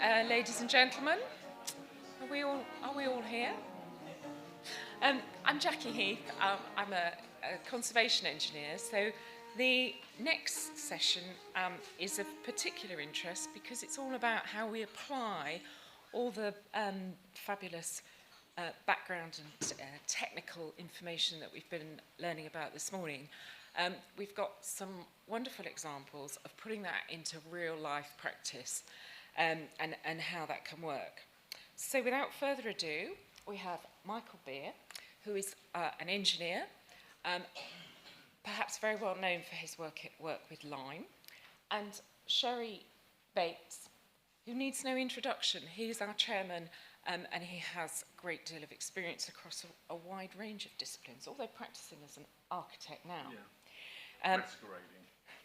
Ladies and gentlemen, are we all here? I'm Jackie Heath. I'm a conservation engineer, so the next session is of particular interest because it's all about how we apply all the fabulous background and technical information that we've been learning about this morning. We've got some wonderful examples of putting that into real life practice and how that can work. So without further ado, we have Michael Beer, who is an engineer, perhaps very well known for his work with lime, and Sherry Bates, who needs no introduction. He's our chairman, and he has a great deal of experience across a wide range of disciplines, although practicing as an architect now. Yeah.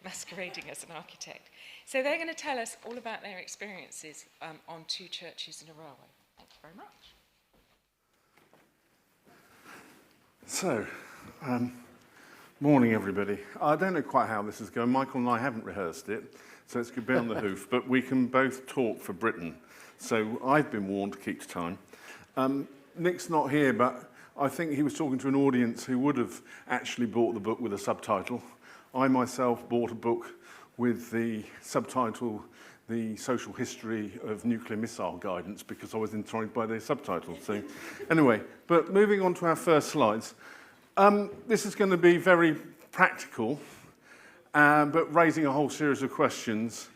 Masquerading as an architect. So they're going to tell us all about their experiences on two churches and a railway. Thank you very much. So, morning everybody. I don't know quite how this is going. Michael and I haven't rehearsed it, so it's going to be on the hoof, but we can both talk for Britain. So I've been warned to keep to time. Nick's not here, but I think he was talking to an audience who would have actually bought the book with a subtitle. I myself bought a book with the subtitle, The Social History of Nuclear Missile Guidance, because I was intrigued by the subtitle. So anyway, but moving on to our first slides. This is going to be very practical, but raising a whole series of questions.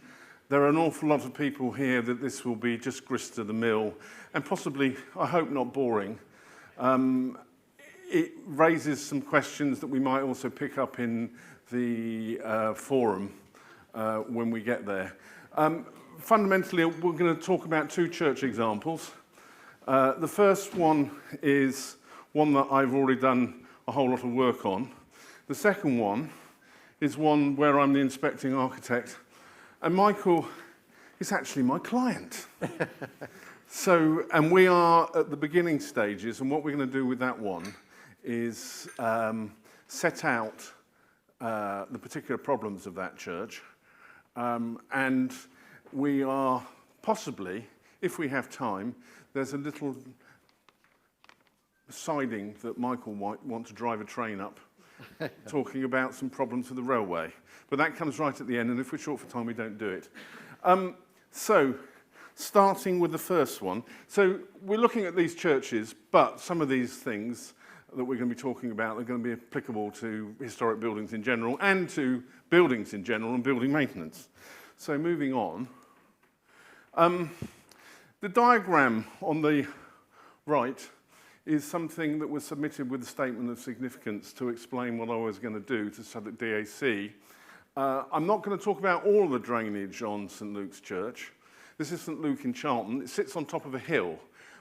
There are an awful lot of people here that this will be just grist to the mill, and possibly, I hope, not boring. It raises some questions that we might also pick up in the forum when we get there. Fundamentally, we're going to talk about two church examples. The first one is one that I've already done a whole lot of work on. The second one is one where I'm the inspecting architect, and Michael is actually my client. So, and we are at the beginning stages, and what we're going to do with that one is set out the particular problems of that church, and we are possibly, if we have time, there's a little siding that Michael might want to drive a train up, talking about some problems with the railway. But that comes right at the end, and if we're short for time, we don't do it. So, starting with the first one. So, we're looking at these churches, but some of these things that we're going to be talking about are going to be applicable to historic buildings in general and to buildings in general and building maintenance. So moving on. The diagram on the right is something that was submitted with a statement of significance to explain what I was going to do to Southwark DAC. I'm not going to talk about all the drainage on St Luke's Church. This is St Luke in Charlton. It sits on top of a hill,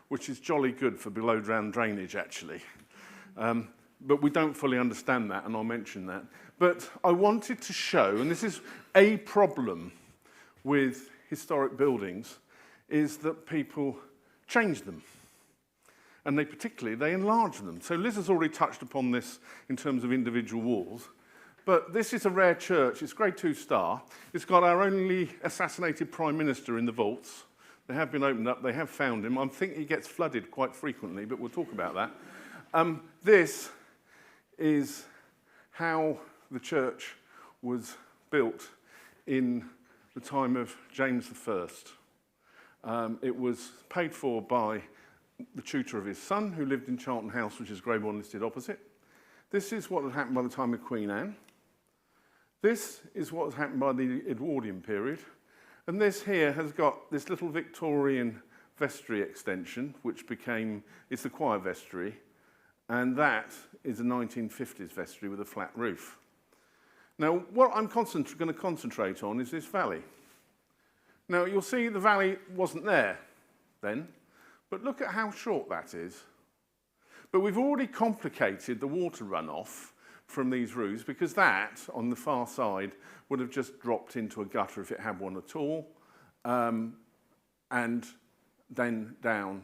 which is jolly good for below ground drainage actually. But we don't fully understand that, and I'll mention that. But I wanted to show, and this is a problem with historic buildings, is that people change them. And they enlarge them. So Liz has already touched upon this in terms of individual walls. But this is a rare church. It's grade 2 star. It's got our only assassinated Prime Minister in the vaults. They have been opened up. They have found him. I think he gets flooded quite frequently, but we'll talk about that. This is how the church was built in the time of James I. It was paid for by the tutor of his son, who lived in Charlton House, which is Grade 1 listed opposite. This is what had happened by the time of Queen Anne. This is what has happened by the Edwardian period. And this here has got this little Victorian vestry extension, which it's the choir vestry. And that is a 1950s vestry with a flat roof. Now, what I'm going to concentrate on is this valley. Now, you'll see the valley wasn't there then, but look at how short that is. But we've already complicated the water runoff from these roofs, because that, on the far side, would have just dropped into a gutter if it had one at all, and then down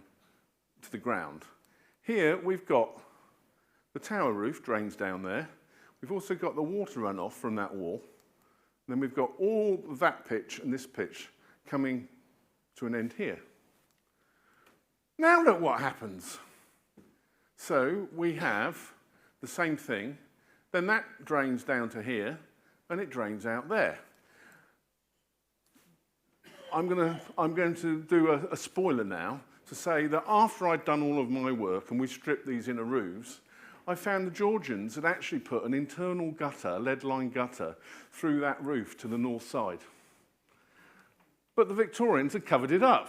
to the ground. Here, we've got the tower roof drains down there. We've also got the water runoff from that wall. Then we've got all that pitch and this pitch coming to an end here. Now look what happens. So we have the same thing, then that drains down to here, and it drains out there. I'm going to do a spoiler now to say that after I'd done all of my work and we stripped these inner roofs, I found the Georgians had actually put an internal gutter, lead-lined gutter, through that roof to the north side. But the Victorians had covered it up.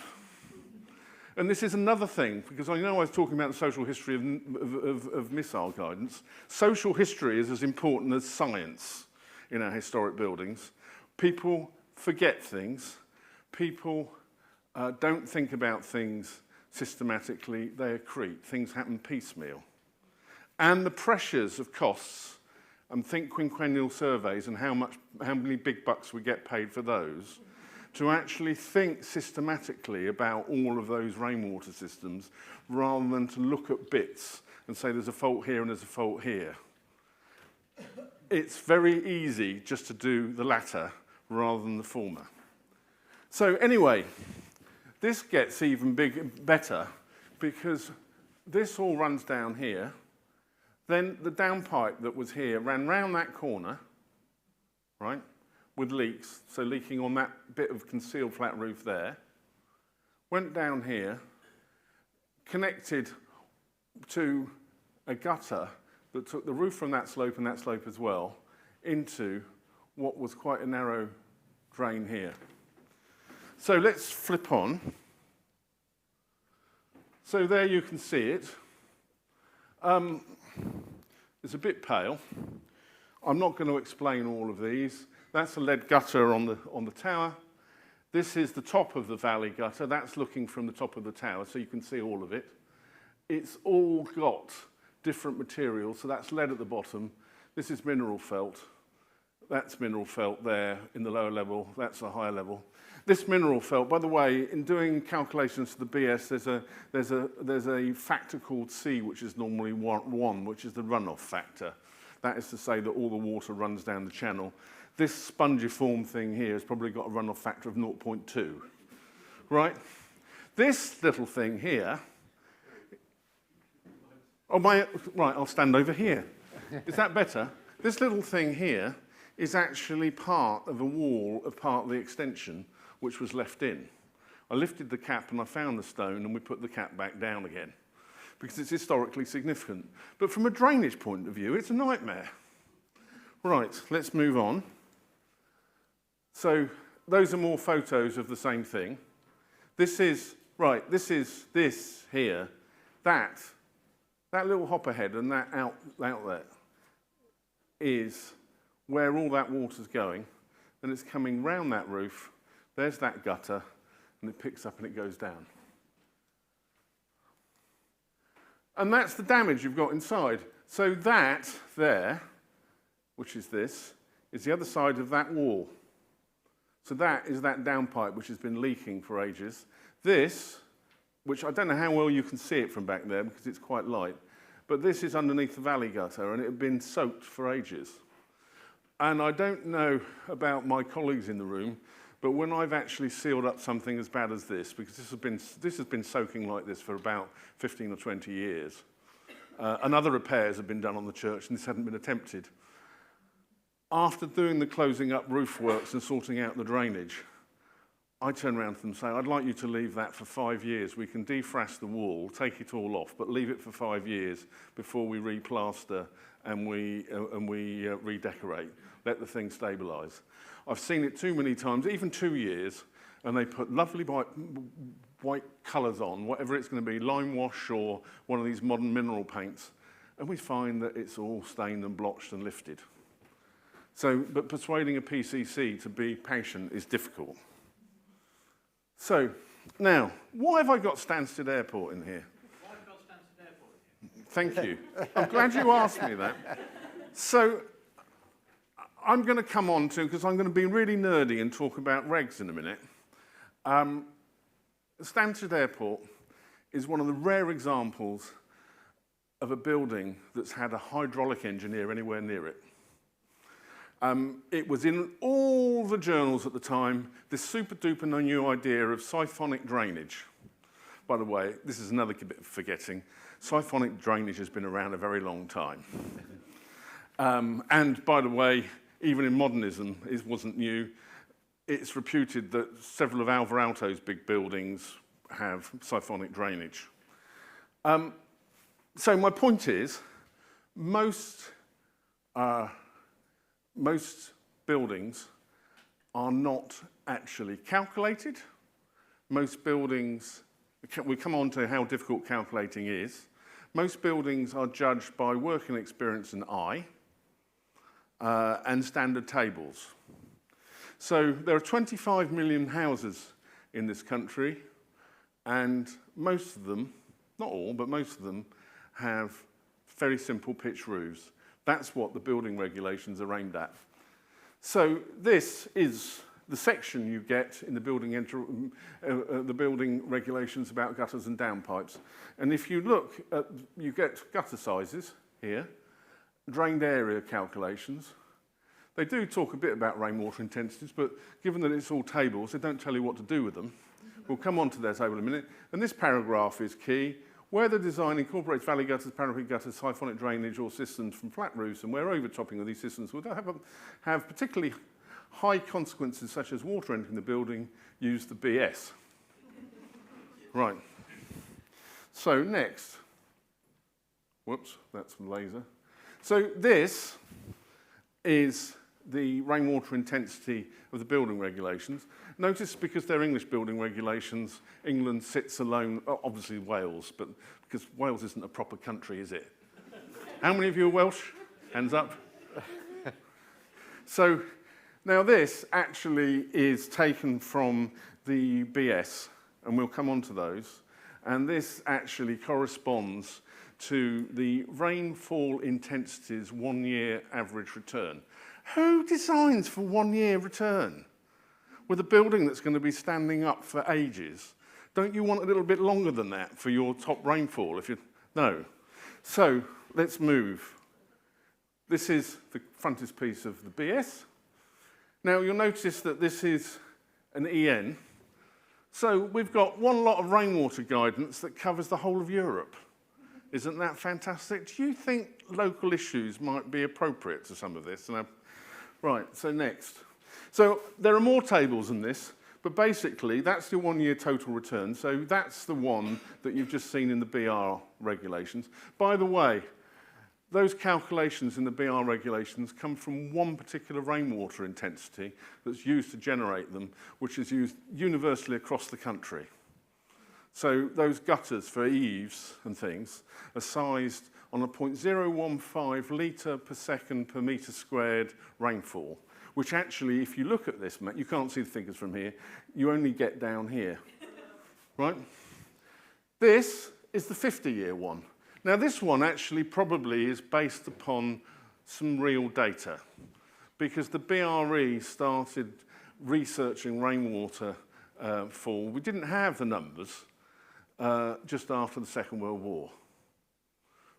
And this is another thing, because I know I was talking about the social history of missile guidance. Social history is as important as science in our historic buildings. People forget things. People don't think about things systematically. They accrete. Things happen piecemeal. And the pressures of costs, and think quinquennial surveys and how many big bucks we get paid for those, to actually think systematically about all of those rainwater systems rather than to look at bits and say there's a fault here and there's a fault here. It's very easy just to do the latter rather than the former. So anyway, this gets even better because this all runs down here. Then the downpipe that was here ran round that corner, right? With leaks, so leaking on that bit of concealed flat roof there, went down here, connected to a gutter that took the roof from that slope and that slope as well into what was quite a narrow drain here. So let's flip on. So there you can see it. It's a bit pale. I'm not going to explain all of these. That's a lead gutter on the tower. This is the top of the valley gutter. That's looking from the top of the tower, so you can see all of it. It's all got different materials, so that's lead at the bottom. This is mineral felt. That's mineral felt there in the lower level. That's the higher level. This mineral felt, by the way, in doing calculations for the BS, there's a factor called C, which is normally 1, which is the runoff factor. That is to say that all the water runs down the channel. This spongiform thing here has probably got a runoff factor of 0.2, right? This little thing here, right, I'll stand over here. Is that better? This little thing here is actually part of a wall of part of the extension which was left in. I lifted the cap and I found the stone and we put the cap back down again because it's historically significant. But from a drainage point of view, it's a nightmare. Right, let's move on. So those are more photos of the same thing. This is this here, that little hopper head and that outlet is where all that water's going, and it's coming round that roof. There's that gutter, and it picks up and it goes down. And that's the damage you've got inside. So that there, which is this, is the other side of that wall. So that is that downpipe which has been leaking for ages. This, which I don't know how well you can see it from back there because it's quite light, but this is underneath the valley gutter and it had been soaked for ages. And I don't know about my colleagues in the room, but when I've actually sealed up something as bad as this, because this has been soaking like this for about 15 or 20 years, and other repairs have been done on the church and this hadn't been attempted. After doing the closing up roof works and sorting out the drainage, I turn around to them and say, I'd like you to leave that for 5 years. We can defrash the wall, take it all off, but leave it for 5 years before we replaster and we redecorate. Let the thing stabilise. I've seen it too many times, even 2 years, and they put lovely white colours on, whatever it's going to be, lime wash or one of these modern mineral paints, and we find that it's all stained and blotched and lifted. So, but persuading a PCC to be patient is difficult. So, now, why have I got Stansted Airport in here? Why have you got Stansted Airport in here? Thank you. I'm glad you asked me that. So, I'm going to come on to, because I'm going to be really nerdy and talk about regs in a minute. Stansted Airport is one of the rare examples of a building that's had a hydraulic engineer anywhere near it. It was in all the journals at the time, this super-duper new idea of siphonic drainage. By the way, this is another bit of forgetting. Siphonic drainage has been around a very long time. And by the way, even in modernism, it wasn't new. It's reputed that several of Alvar Aalto's big buildings have siphonic drainage. So my point is, most buildings are not actually calculated. Most buildings, we come on to how difficult calculating is. Most buildings are judged by working experience and eye, and standard tables. So there are 25 million houses in this country, and most of them, not all, but most of them, have very simple pitch roofs. That's what the building regulations are aimed at. So this is the section you get in the building regulations about gutters and downpipes. And if you look at, you get gutter sizes here, drained area calculations. They do talk a bit about rainwater intensities, but given that it's all tables, they don't tell you what to do with them. We'll come on to their table in a minute. And this paragraph is key. Where the design incorporates valley gutters, parapet gutters, siphonic drainage or systems from flat roofs, and where overtopping of these systems would have particularly high consequences such as water entering the building, use the BS. Right. So next. Whoops, that's the laser. So this is the rainwater intensity of the building regulations. Notice, because they're English building regulations, England sits alone, obviously Wales, but because Wales isn't a proper country, is it? How many of you are Welsh? Hands up. So now this actually is taken from the BS, and we'll come on to those. And this actually corresponds to the rainfall intensity's 1 year average return. Who designs for 1 year return? With a building that's going to be standing up for ages, don't you want a little bit longer than that for your top rainfall? No. So let's move. This is the frontispiece of the BS. Now you'll notice that this is an EN. So we've got one lot of rainwater guidance that covers the whole of Europe. Isn't that fantastic? Do you think local issues might be appropriate to some of this? Right, so next. So there are more tables than this, but basically that's your 1 year total return. So that's the one that you've just seen in the BR regulations. By the way, those calculations in the BR regulations come from one particular rainwater intensity that's used to generate them, which is used universally across the country. So those gutters for eaves and things are sized on a 0.015 litre per second per metre squared rainfall, which actually, if you look at this, you can't see the figures from here, you only get down here, right? This is the 50-year one. Now this one actually probably is based upon some real data, because the BRE started researching rainwater fall. We didn't have the numbers just after the Second World War,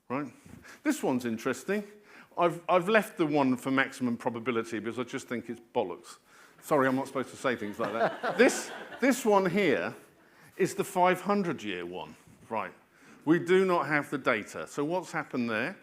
right? This one's interesting. I've left the one for maximum probability because I just think it's bollocks. Sorry, I'm not supposed to say things like that. This one here is the 500-year one, right? We do not have the data. So what's happened there?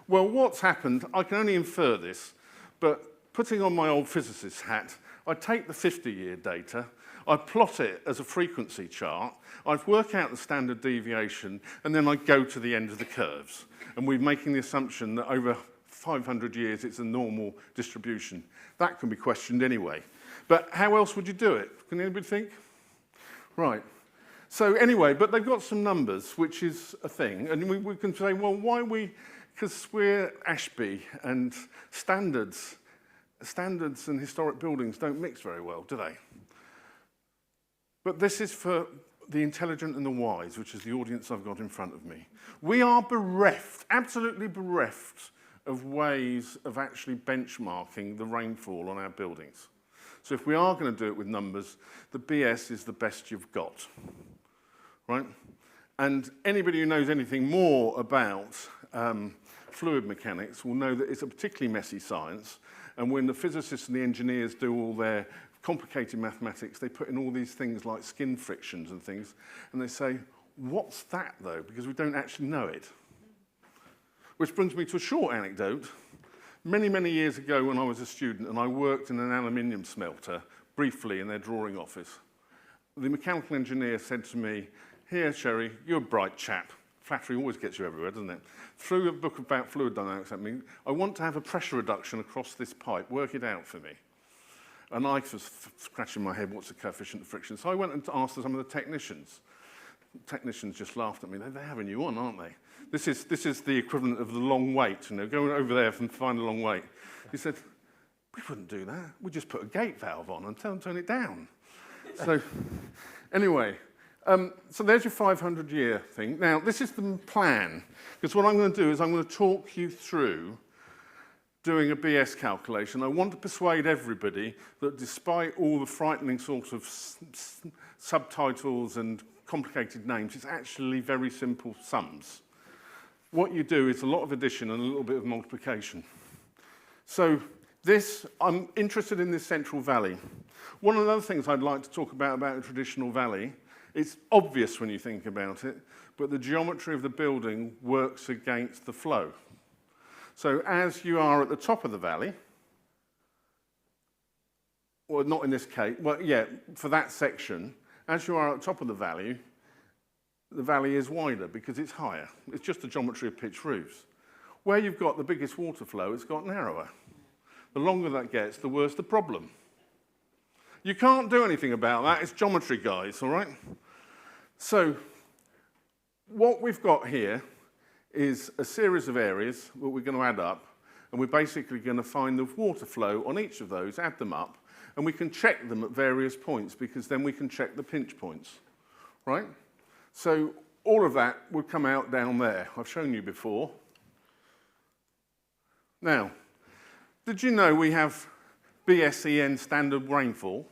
Well, what's happened, I can only infer this, but putting on my old physicist hat, I take the 50-year data, I plot it as a frequency chart, I work out the standard deviation, and then I go to the end of the curves. And we're making the assumption that over 500 years it's a normal distribution. That can be questioned anyway. But how else would you do it? Can anybody think? Right. So anyway, but they've got some numbers, which is a thing. And we can say, well, why we, because we're ASCHB and standards and historic buildings don't mix very well, do they? But this is for the intelligent and the wise, which is the audience I've got in front of me. We are bereft, absolutely bereft, of ways of actually benchmarking the rainfall on our buildings. So if we are going to do it with numbers, the BS is the best you've got, right? And anybody who knows anything more about fluid mechanics will know that it's a particularly messy science, And when the physicists and the engineers do all their complicated mathematics, they put in all these things like skin frictions and things, and they say, what's that though? Because we don't actually know it. Which brings me to a short anecdote. Many, many years ago when I was a student and I worked in an aluminium smelter, briefly in their drawing office, the mechanical engineer said to me, here, Sherry, you're a bright chap. Flattery always gets you everywhere, doesn't it? Threw a book about fluid dynamics at me. I want to have a pressure reduction across this pipe. Work it out for me. And I was scratching my head, what's the coefficient of friction? So I went and asked some of the technicians. Technicians just laughed at me. They're having you on, aren't they? This is the equivalent of the long wait, you know, going over there and find a long wait. He said, we wouldn't do that. We'd just put a gate valve on and turn it down. So anyway, so there's your 500-year thing. Now, this is the plan, because what I'm going to do is I'm going to talk you through doing a BS calculation. I want to persuade everybody that despite all the frightening sort of subtitles and complicated names, it's actually very simple sums. What you do is a lot of addition and a little bit of multiplication. So I'm interested in this central valley. One of the other things I'd like to talk about a traditional valley, it's obvious when you think about it, but the geometry of the building works against the flow. So as you are at the top of the valley, well, not in this case, well, yeah, for that section, as you are at the top of the valley is wider because it's higher. It's just the geometry of pitched roofs. Where you've got the biggest water flow, it's got narrower. The longer that gets, the worse the problem. You can't do anything about that. It's geometry, guys, all right? So what we've got here is a series of areas that we're going to add up, and we're basically going to find the water flow on each of those, add them up, and we can check them at various points, because then we can check the pinch points, right? So all of that would come out down there. I've shown you before. Now, did you know we have BSEN standard rainfall,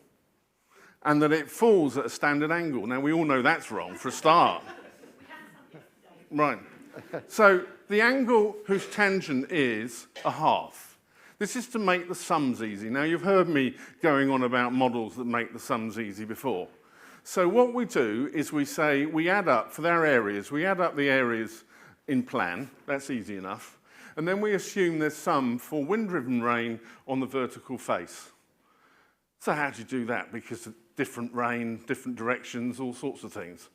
and that it falls at a standard angle? Now, we all know that's wrong for a start. Right. So the angle whose tangent is a half. This is to make the sums easy. Now, you've heard me going on about models that make the sums easy before. So what we do is we say we add up, for their areas, we add up the areas in plan. That's easy enough. And then we assume there's sum for wind-driven rain on the vertical face. So how do you do that? Because of different rain, different directions, all sorts of things.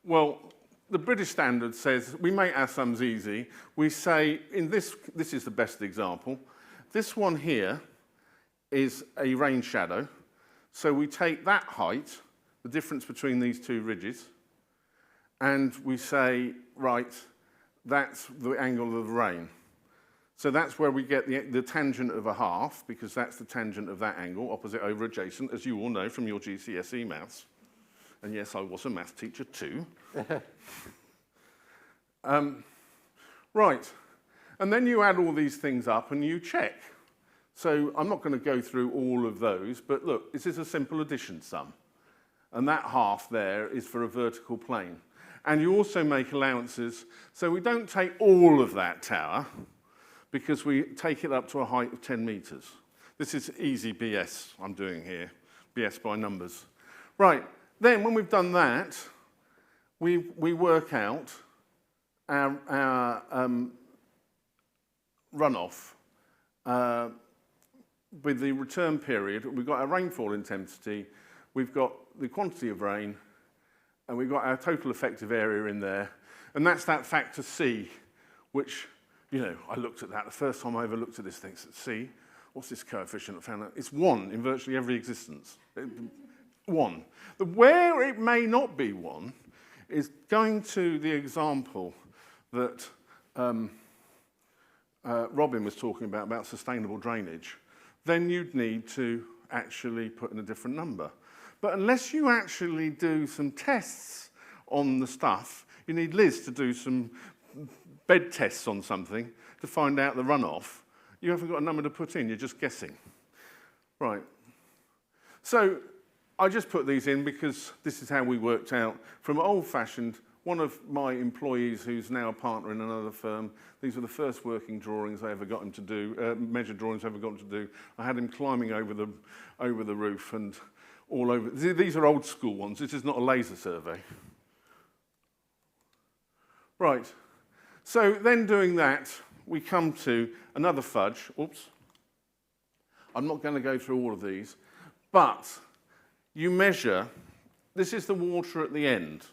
Well, the British standard says we make our sums easy. We say, in this is the best example. This one here is a rain shadow. So we take that height, the difference between these two ridges, and we say, right, that's the angle of the rain. So that's where we get the tangent of a half, because that's the tangent of that angle, opposite over adjacent, as you all know from your GCSE maths. And yes, I was a math teacher too. Right, and then you add all these things up and you check. So I'm not going to go through all of those, but look, this is a simple addition sum. And that half there is for a vertical plane. And you also make allowances, so we don't take all of that tower, because we take it up to a height of 10 meters. This is easy BS I'm doing here, BS by numbers. Right, then when we've done that, we work out our runoff with the return period. We've got our rainfall intensity, we've got the quantity of rain, and we've got our total effective area in there. And that's that factor C, which, you know, I looked at that the first time I ever looked at this thing. So C, what's this coefficient? I found out it's 1 in virtually every existence. 1. Where it may not be 1 is going to the example that Robin was talking about sustainable drainage. Then you'd need to actually put in a different number. But unless you actually do some tests on the stuff, you need Liz to do some bed tests on something to find out the runoff. You haven't got a number to put in, you're just guessing. Right. So I just put these in because this is how we worked out from old-fashioned one of my employees who's now a partner in another firm, these were the first working drawings I ever got him to do, measured drawings I ever got him to do. I had him climbing over the roof and all over. These are old school ones. This is not a laser survey. Right. So then doing that, we come to another fudge. Oops. I'm not going to go through all of these, but you measure, this is the water at the end.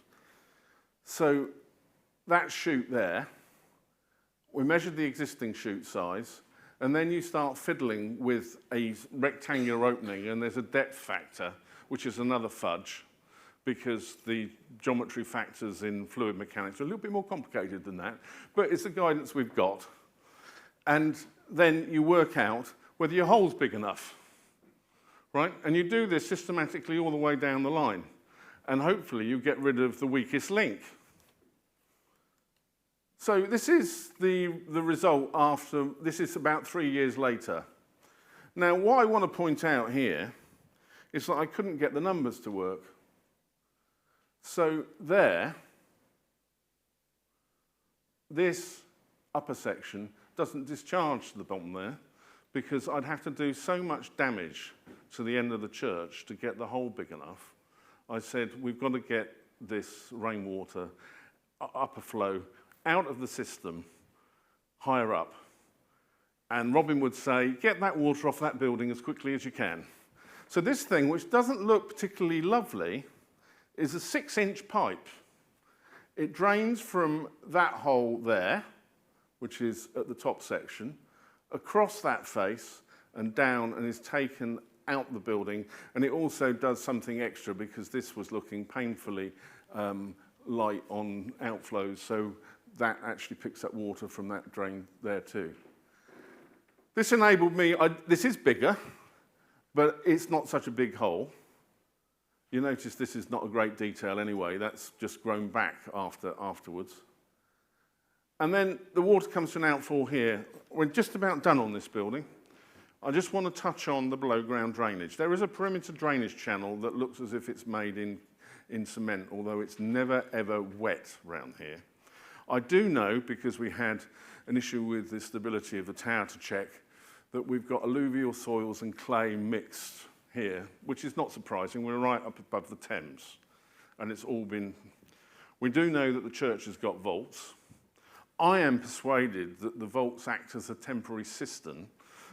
So that chute there, we measured the existing chute size, and then you start fiddling with a rectangular opening, and there's a depth factor, which is another fudge, because the geometry factors in fluid mechanics are a little bit more complicated than that, but it's the guidance we've got. And then you work out whether your hole's big enough, right? And you do this systematically all the way down the line, and hopefully you get rid of the weakest link. So this is the result after, this is about 3 years later. Now, what I want to point out here is that I couldn't get the numbers to work. So there, this upper section doesn't discharge to the bottom there, because I'd have to do so much damage to the end of the church to get the hole big enough. I said, we've got to get this rainwater upper flow out of the system, higher up. And Robin would say, get that water off that building as quickly as you can. So this thing, which doesn't look particularly lovely, is a 6-inch pipe. It drains from that hole there, which is at the top section, across that face and down, and is taken out the building. And it also does something extra, because this was looking painfully light on outflows, so that actually picks up water from that drain there too. This enabled me, this is bigger, but it's not such a big hole. You notice this is not a great detail anyway, that's just grown back afterwards. And then the water comes to an outfall here. We're just about done on this building. I just want to touch on the below ground drainage. There is a perimeter drainage channel that looks as if it's made in cement, although it's never ever wet around here. I do know, because we had an issue with the stability of the tower to check, that we've got alluvial soils and clay mixed here, which is not surprising. We're right up above the Thames, and it's all been... We do know that the church has got vaults. I am persuaded that the vaults act as a temporary cistern,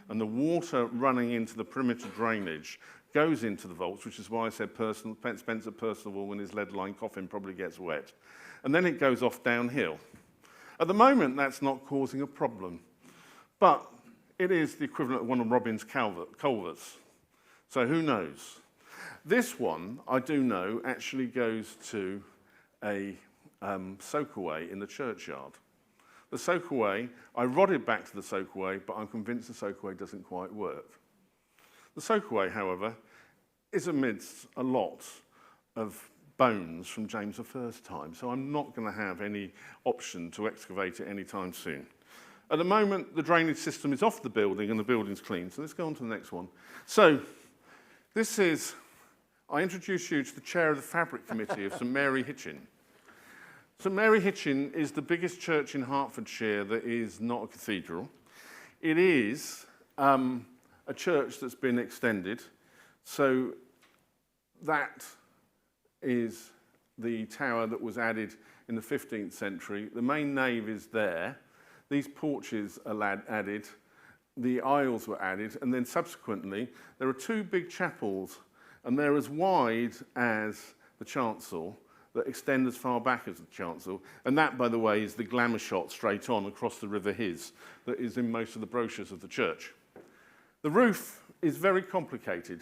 and the water running into the perimeter drainage goes into the vaults, which is why I said Spencer Percival in his lead-lined coffin probably gets wet. And then it goes off downhill. At the moment, that's not causing a problem, but it is the equivalent of one of Robin's culverts. So who knows? This one, I do know, actually goes to a soakaway in the churchyard. The soakaway, I rodded back to the soakaway, but I'm convinced the soakaway doesn't quite work. The soakaway, however, is amidst a lot of bones from James I's time, so I'm not going to have any option to excavate it anytime soon. At the moment, the drainage system is off the building and the building's clean, so let's go on to the next one. So, this is, I introduce you to the chair of the Fabric Committee of St Mary Hitchin. St Mary Hitchin is the biggest church in Hertfordshire that is not a cathedral. It is a church that's been extended. So that is the tower that was added in the 15th century. The main nave is there. These porches are added. The aisles were added. And then subsequently, there are 2 big chapels, and they're as wide as the chancel, that extend as far back as the chancel. And that, by the way, is the glamour shot straight on across the River His that is in most of the brochures of the church. The roof is very complicated.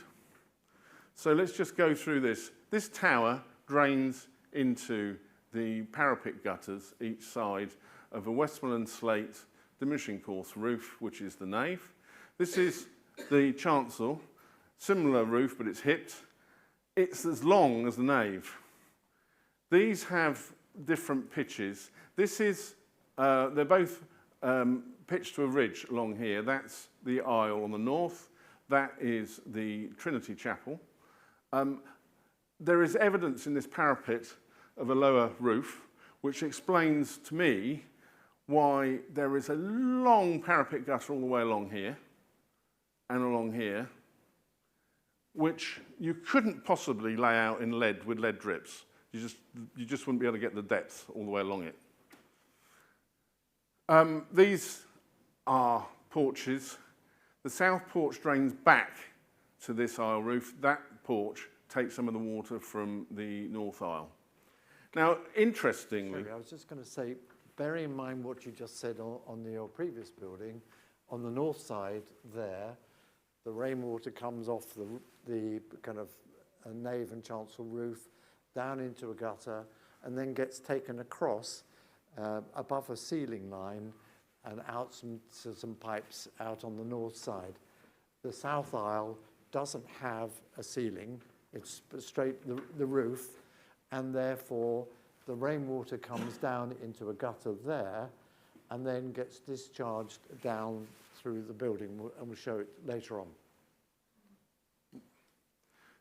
So let's just go through this. This tower drains into the parapet gutters each side of a Westmoreland slate diminishing course roof, which is the nave. This is the chancel, similar roof, but it's hipped. It's as long as the nave. These have different pitches. This is, they're both pitched to a ridge along here. That's the aisle on the north. That is the Trinity Chapel. There is evidence in this parapet of a lower roof, which explains to me why there is a long parapet gutter all the way along here and along here, which you couldn't possibly lay out in lead with lead drips. You just wouldn't be able to get the depth all the way along it. These are porches. The south porch drains back to this aisle roof. That porch takes some of the water from the north aisle. Now, interestingly... Sorry, I was just going to say, bearing in mind what you just said on your previous building, on the north side there, the rainwater comes off the kind of nave and chancel roof down into a gutter and then gets taken across above a ceiling line and out some pipes out on the north side. The south aisle doesn't have a ceiling, it's straight the roof, and therefore the rainwater comes down into a gutter there and then gets discharged down through the building, and we'll show it later on.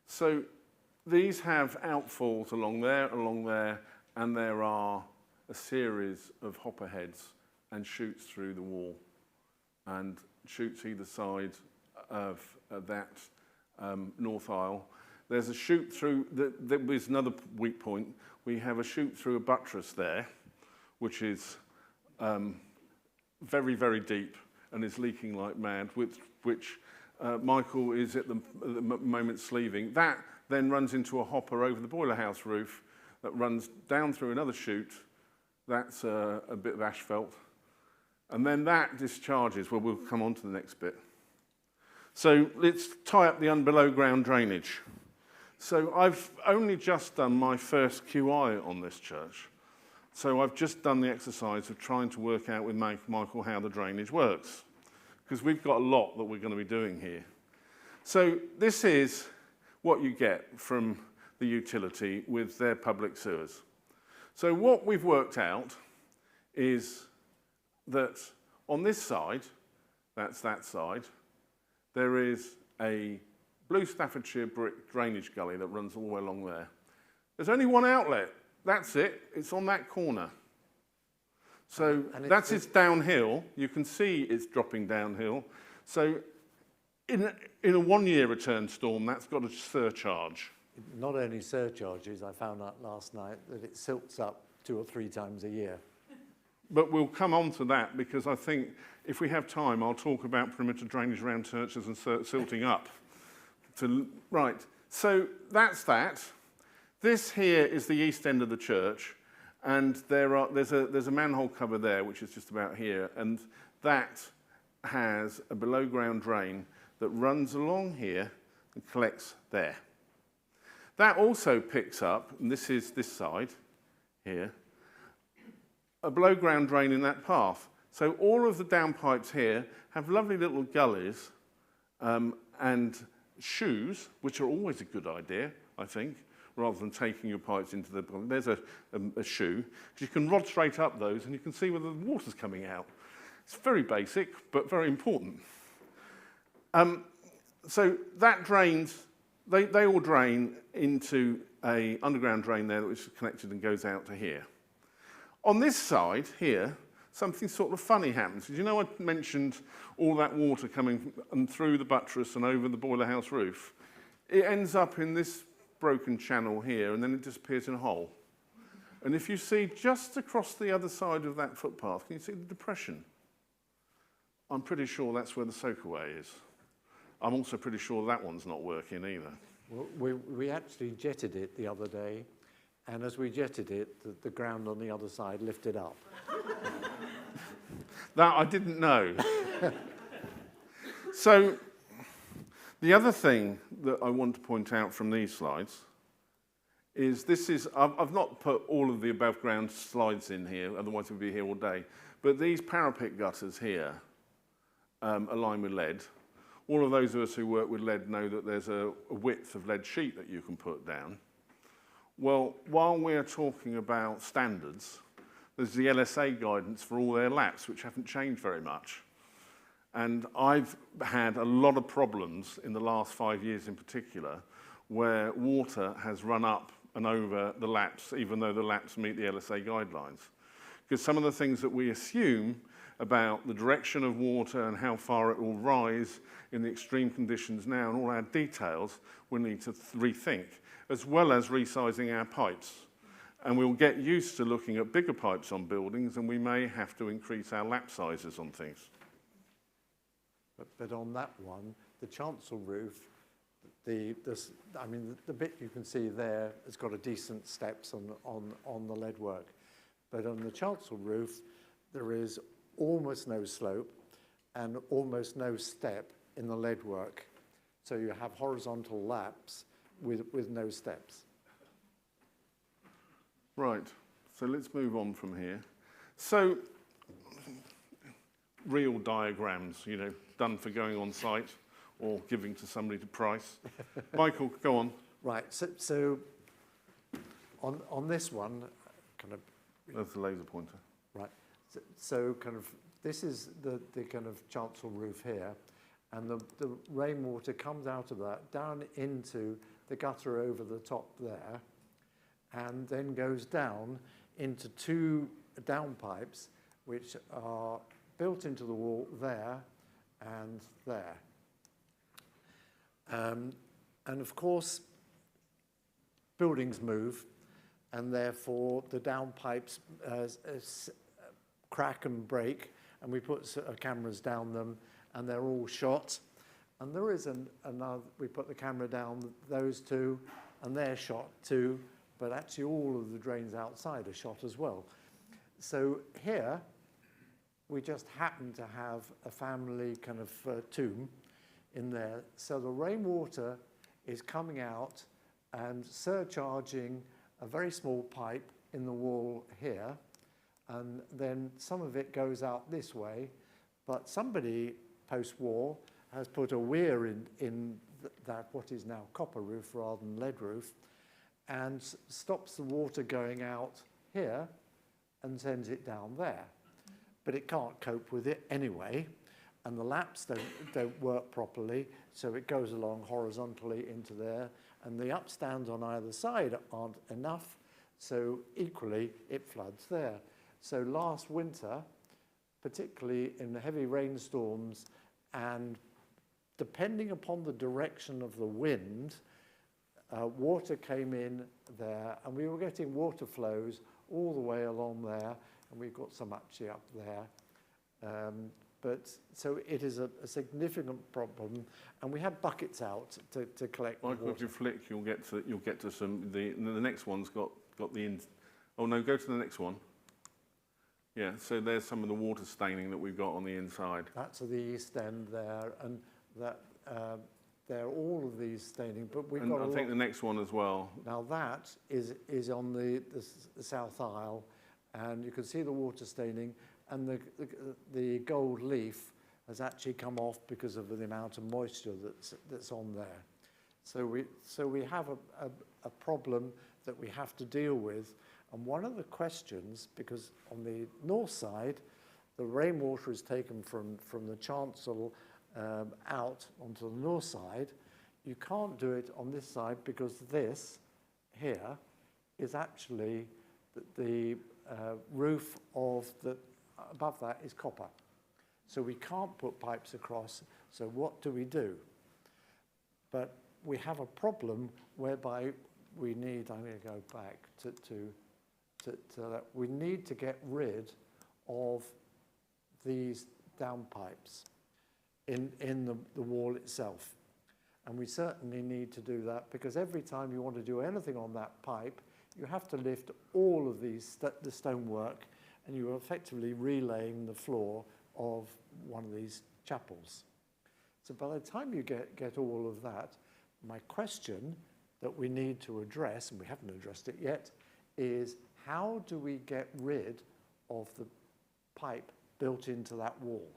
So these have outfalls along there, and there are a series of hopper heads and chutes through the wall, and chutes either side of that north aisle. There's a chute through, there was another weak point. We have a chute through a buttress there, which is very, very deep and is leaking like mad, which Michael is at the moment sleeving. That then runs into a hopper over the boiler house roof that runs down through another chute. That's a bit of asphalt. And then that discharges, well, we'll come on to the next bit. So let's tie up the below ground drainage. So I've only just done my first QI on this church. So I've just done the exercise of trying to work out with Michael how the drainage works, because we've got a lot that we're going to be doing here. So this is what you get from the utility with their public sewers. So what we've worked out is that on this side, that's that side, there is a blue Staffordshire brick drainage gully that runs all the way along there. There's only one outlet. That's it. It's on that corner. So that's its downhill. You can see it's dropping downhill. So in a one-year return storm, that's got a surcharge. Not only surcharges, I found out last night that it silts up 2 or 3 times a year. But we'll come on to that, because I think if we have time, I'll talk about perimeter drainage around churches and silting up. Right, so that's that. This here is the east end of the church, and there's a manhole cover there, which is just about here, and that has a below ground drain that runs along here and collects there. That also picks up, and this is this side here, a below ground drain in that path. So all of the downpipes here have lovely little gullies and shoes, which are always a good idea, I think, rather than taking your pipes into the... There's a shoe, because you can rod straight up those and you can see where the water's coming out. It's very basic, but very important. So that drains, they all drain into an underground drain there which is connected and goes out to here. On this side here, something sort of funny happens. Did you know I mentioned all that water coming through the buttress and over the boiler house roof? It ends up in this broken channel here, and then it disappears in a hole. And if you see just across the other side of that footpath, can you see the depression? I'm pretty sure that's where the soakaway is. I'm also pretty sure that one's not working either. Well, we actually jetted it the other day, and as we jetted it, the ground on the other side lifted up. That I didn't know. So the other thing that I want to point out from these slides is I've not put all of the above ground slides in here, otherwise we'd be here all day, but these parapet gutters here are lined with lead. All of those of us who work with lead know that there's a width of lead sheet that you can put down. Well, while we're talking about standards, there's the LSA guidance for all their laps, which haven't changed very much. And I've had a lot of problems in the last 5 years in particular, where water has run up and over the laps, even though the laps meet the LSA guidelines. Because some of the things that we assume about the direction of water and how far it will rise in the extreme conditions now and all our details, we need to rethink, as well as resizing our pipes. And we'll get used to looking at bigger pipes on buildings, and we may have to increase our lap sizes on things. But on that one, the chancel roof, the bit you can see there has got a decent steps on the lead work. But on the chancel roof, there is almost no slope and almost no step in the lead work. So you have horizontal laps with no steps. Right, so let's move on from here. So, real diagrams, you know, done for going on site or giving to somebody to price. Michael, go on. Right, so on this one, kind of... That's the laser pointer. Right, so kind of, this is the kind of chancel roof here, and the rainwater comes out of that down into the gutter over the top there, and then goes down into two downpipes, which are built into the wall there and there. And of course, buildings move, and therefore the downpipes crack and break, and we put cameras down them, and they're all shot. And there is another, we put the camera down those two, and they're shot too, but actually all of the drains outside are shot as well. So here, we just happen to have a family kind of tomb in there. So the rainwater is coming out and surcharging a very small pipe in the wall here, and then some of it goes out this way, but somebody post-war has put a weir in that what is now copper roof rather than lead roof, and stops the water going out here and sends it down there. But it can't cope with it anyway, and the laps don't work properly, so it goes along horizontally into there, and the upstands on either side aren't enough, so equally it floods there. So last winter, particularly in the heavy rainstorms, and depending upon the direction of the wind, water came in there, and we were getting water flows all the way along there, and we've got some actually up there. But so it is a significant problem, and we have buckets out to collect Michael, water. if you flick, you'll get to some. The next one's got the in. Oh no, go to the next one. Yeah, so there's some of the water staining that we've got on the inside. That's at the east end there, and that there are all of these staining, but we've got. I think the next one as well. Now that is on the south aisle, and you can see the water staining, and the gold leaf has actually come off because of the amount of moisture that's on there. So we have a problem that we have to deal with, and one of the questions, because on the north side, the rainwater is taken from the chancel out onto the north side. You can't do it on this side because this here is actually the roof of above that is copper. So we can't put pipes across, so what do we do? But we have a problem whereby we need, I'm going to go back to that, we need to get rid of these downpipes in the wall itself. And we certainly need to do that, because every time you want to do anything on that pipe, you have to lift all of the stonework, and you are effectively relaying the floor of one of these chapels. So by the time you get all of that, my question that we need to address, and we haven't addressed it yet, is how do we get rid of the pipe built into that wall?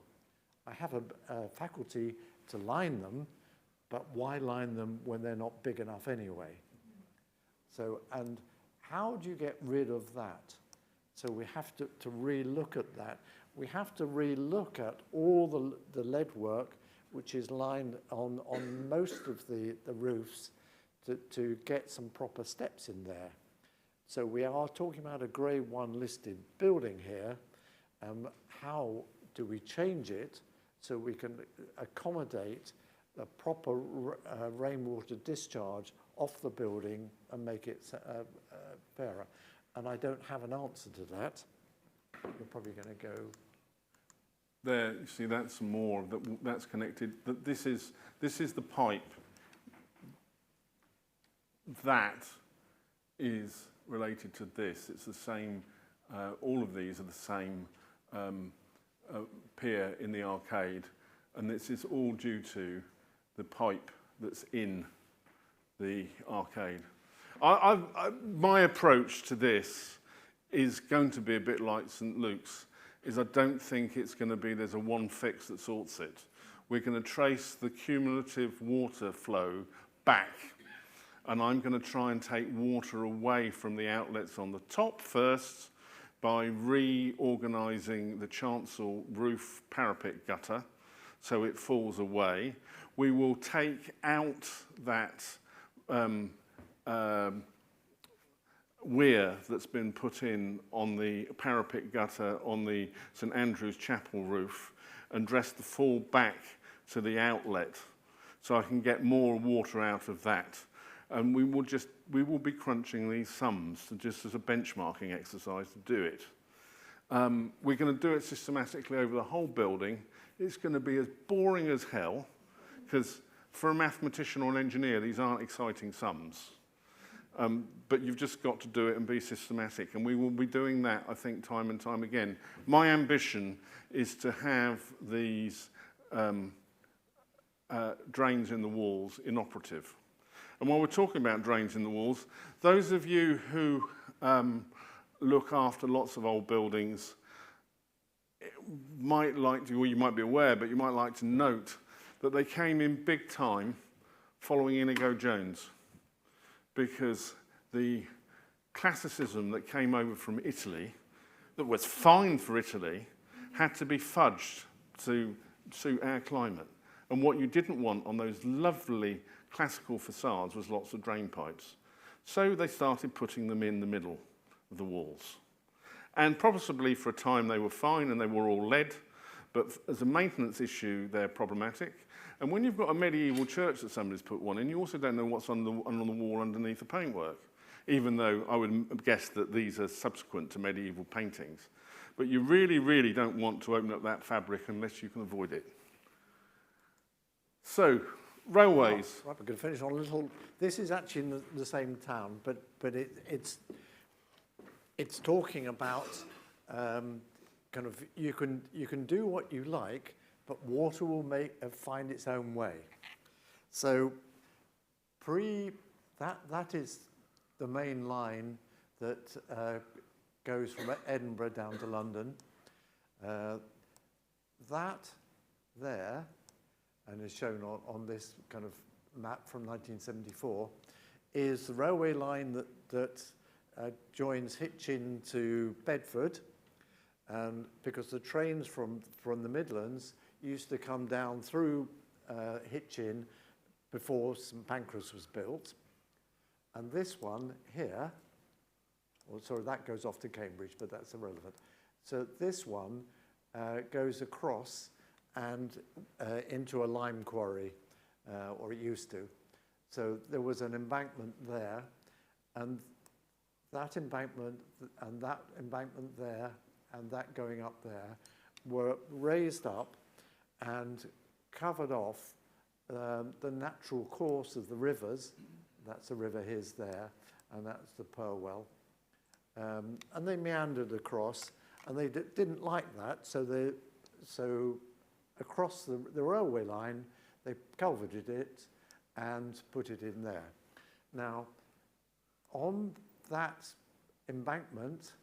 I have a faculty to line them, but why line them when they're not big enough anyway? So, and how do you get rid of that? So we have to re-look at that. We have to re-look at all the lead work which is lined on most of the roofs to get some proper steps in there. So we are talking about a Grade 1 listed building here. How do we change it so we can accommodate the proper rainwater discharge off the building and make it fairer? And I don't have an answer to that. We're probably going to go... There, you see, that's more, that's connected. This is the pipe. That is related to this. It's the same, all of these are the same pier in the arcade, and this is all due to the pipe that's in the arcade. My approach to this is going to be a bit like St Luke's, is I don't think it's going to be there's a one fix that sorts it. We're going to trace the cumulative water flow back, and I'm going to try and take water away from the outlets on the top first by reorganising the chancel roof parapet gutter so it falls away. We will take out that weir that's been put in on the parapet gutter on the St Andrew's Chapel roof and dress the fall back to the outlet so I can get more water out of that. And we will be crunching these sums just as a benchmarking exercise to do it. We're going to do it systematically over the whole building. It's going to be as boring as hell, because for a mathematician or an engineer, these aren't exciting sums. But you've just got to do it and be systematic. And we will be doing that, I think, time and time again. My ambition is to have these drains in the walls inoperative. And while we're talking about drains in the walls, those of you who look after lots of old buildings might like to, or you might be aware, but you might like to note that they came in big time following Inigo Jones, because the classicism that came over from Italy, that was fine for Italy, had to be fudged to suit our climate. And what you didn't want on those lovely classical facades was lots of drain pipes. So they started putting them in the middle of the walls. And possibly for a time they were fine and they were all lead, but as a maintenance issue, they're problematic. And when you've got a medieval church that somebody's put one in, you also don't know what's on the wall underneath the paintwork, even though I would guess that these are subsequent to medieval paintings. But you really, really don't want to open up that fabric unless you can avoid it. So, railways. Right, we're going to finish on a little... This is actually in the same town, but it's talking about kind of you can do what you like, but water will find its own way. So that is the main line that goes from Edinburgh down to London. That there, and is shown on this kind of map from 1974, is the railway line that joins Hitchin to Bedford, and because the trains from the Midlands used to come down through Hitchin before St Pancras was built. And this one here, sorry, that goes off to Cambridge, but that's irrelevant. So this one goes across and into a lime quarry, or it used to. So there was an embankment there, and that embankment there and that going up there were raised up and covered off the natural course of the rivers. That's the River His there, and that's the Purwell. And they meandered across, and they didn't like that, so across the railway line, they culverted it and put it in there. Now, on that embankment,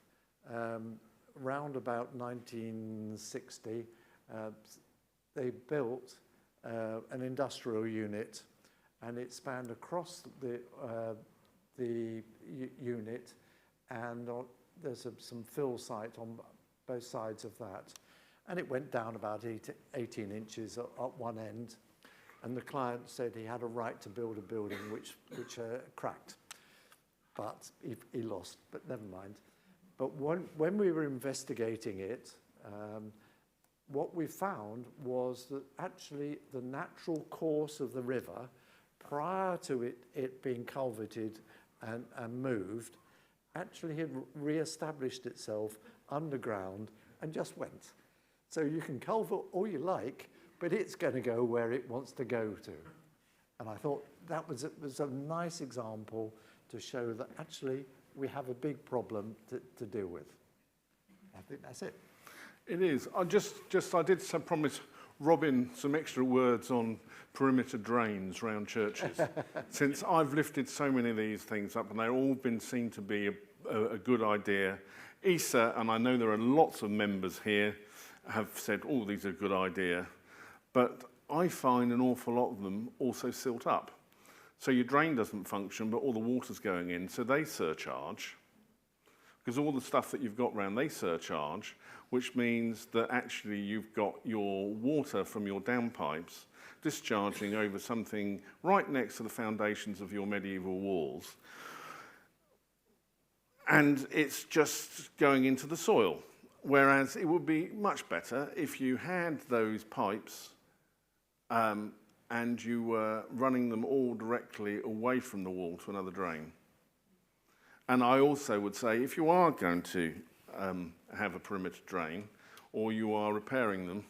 round about 1960, they built an industrial unit, and it spanned across the unit, and there's some fill site on both sides of that. And it went down about 18 inches at one end. and the client said he had a right to build a building which cracked. But he lost, but never mind. But when we were investigating it, what we found was that actually the natural course of the river, prior to it being culverted and moved, actually had re-established itself underground and just went. So you can culvert all you like, but it's going to go where it wants to go to. And I thought that was a nice example to show that actually we have a big problem to deal with. I think that's it. It is. I did promise Robin some extra words on perimeter drains around churches, since I've lifted so many of these things up and they've all been seen to be a good idea. ESA, and I know there are lots of members here, have said, oh, these are a good idea, but I find an awful lot of them also silt up. So your drain doesn't function, but all the water's going in, so they surcharge. Because all the stuff that you've got around, they surcharge, which means that actually you've got your water from your downpipes discharging over something right next to the foundations of your medieval walls. And it's just going into the soil. Whereas it would be much better if you had those pipes and you were running them all directly away from the wall to another drain. And I also would say, if you are going to have a perimeter drain, or you are repairing them,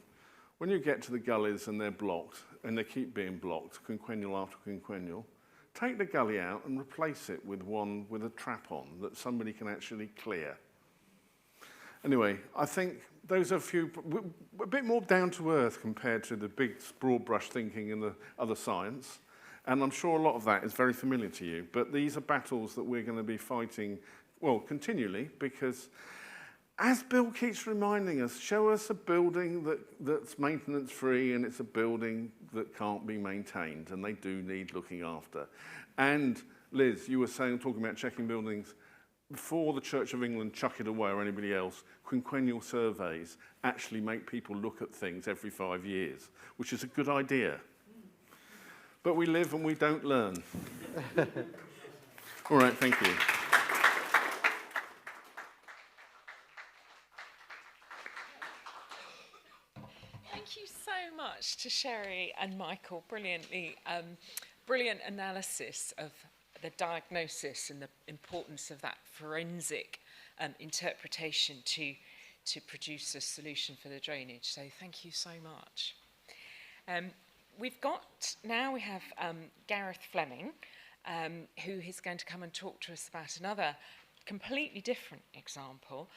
when you get to the gullies and they're blocked, and they keep being blocked, quinquennial after quinquennial, take the gully out and replace it with one with a trap on that somebody can actually clear. Anyway, I think those are a bit more down to earth compared to the big broad brush thinking in the other science. And I'm sure a lot of that is very familiar to you. But these are battles that we're going to be fighting, well, continually, because as Bill keeps reminding us, show us a building that's maintenance-free and it's a building that can't be maintained, and they do need looking after. And Liz, you were talking about checking buildings. Before the Church of England chuck it away or anybody else, quinquennial surveys actually make people look at things every 5 years, which is a good idea. But we live and we don't learn. All right, thank you. Thank you so much to Sherry and Michael. Brilliant analysis of the diagnosis and the importance of that forensic interpretation to produce a solution for the drainage. So thank you so much. We have Gareth Fleming, who is going to come and talk to us about another completely different example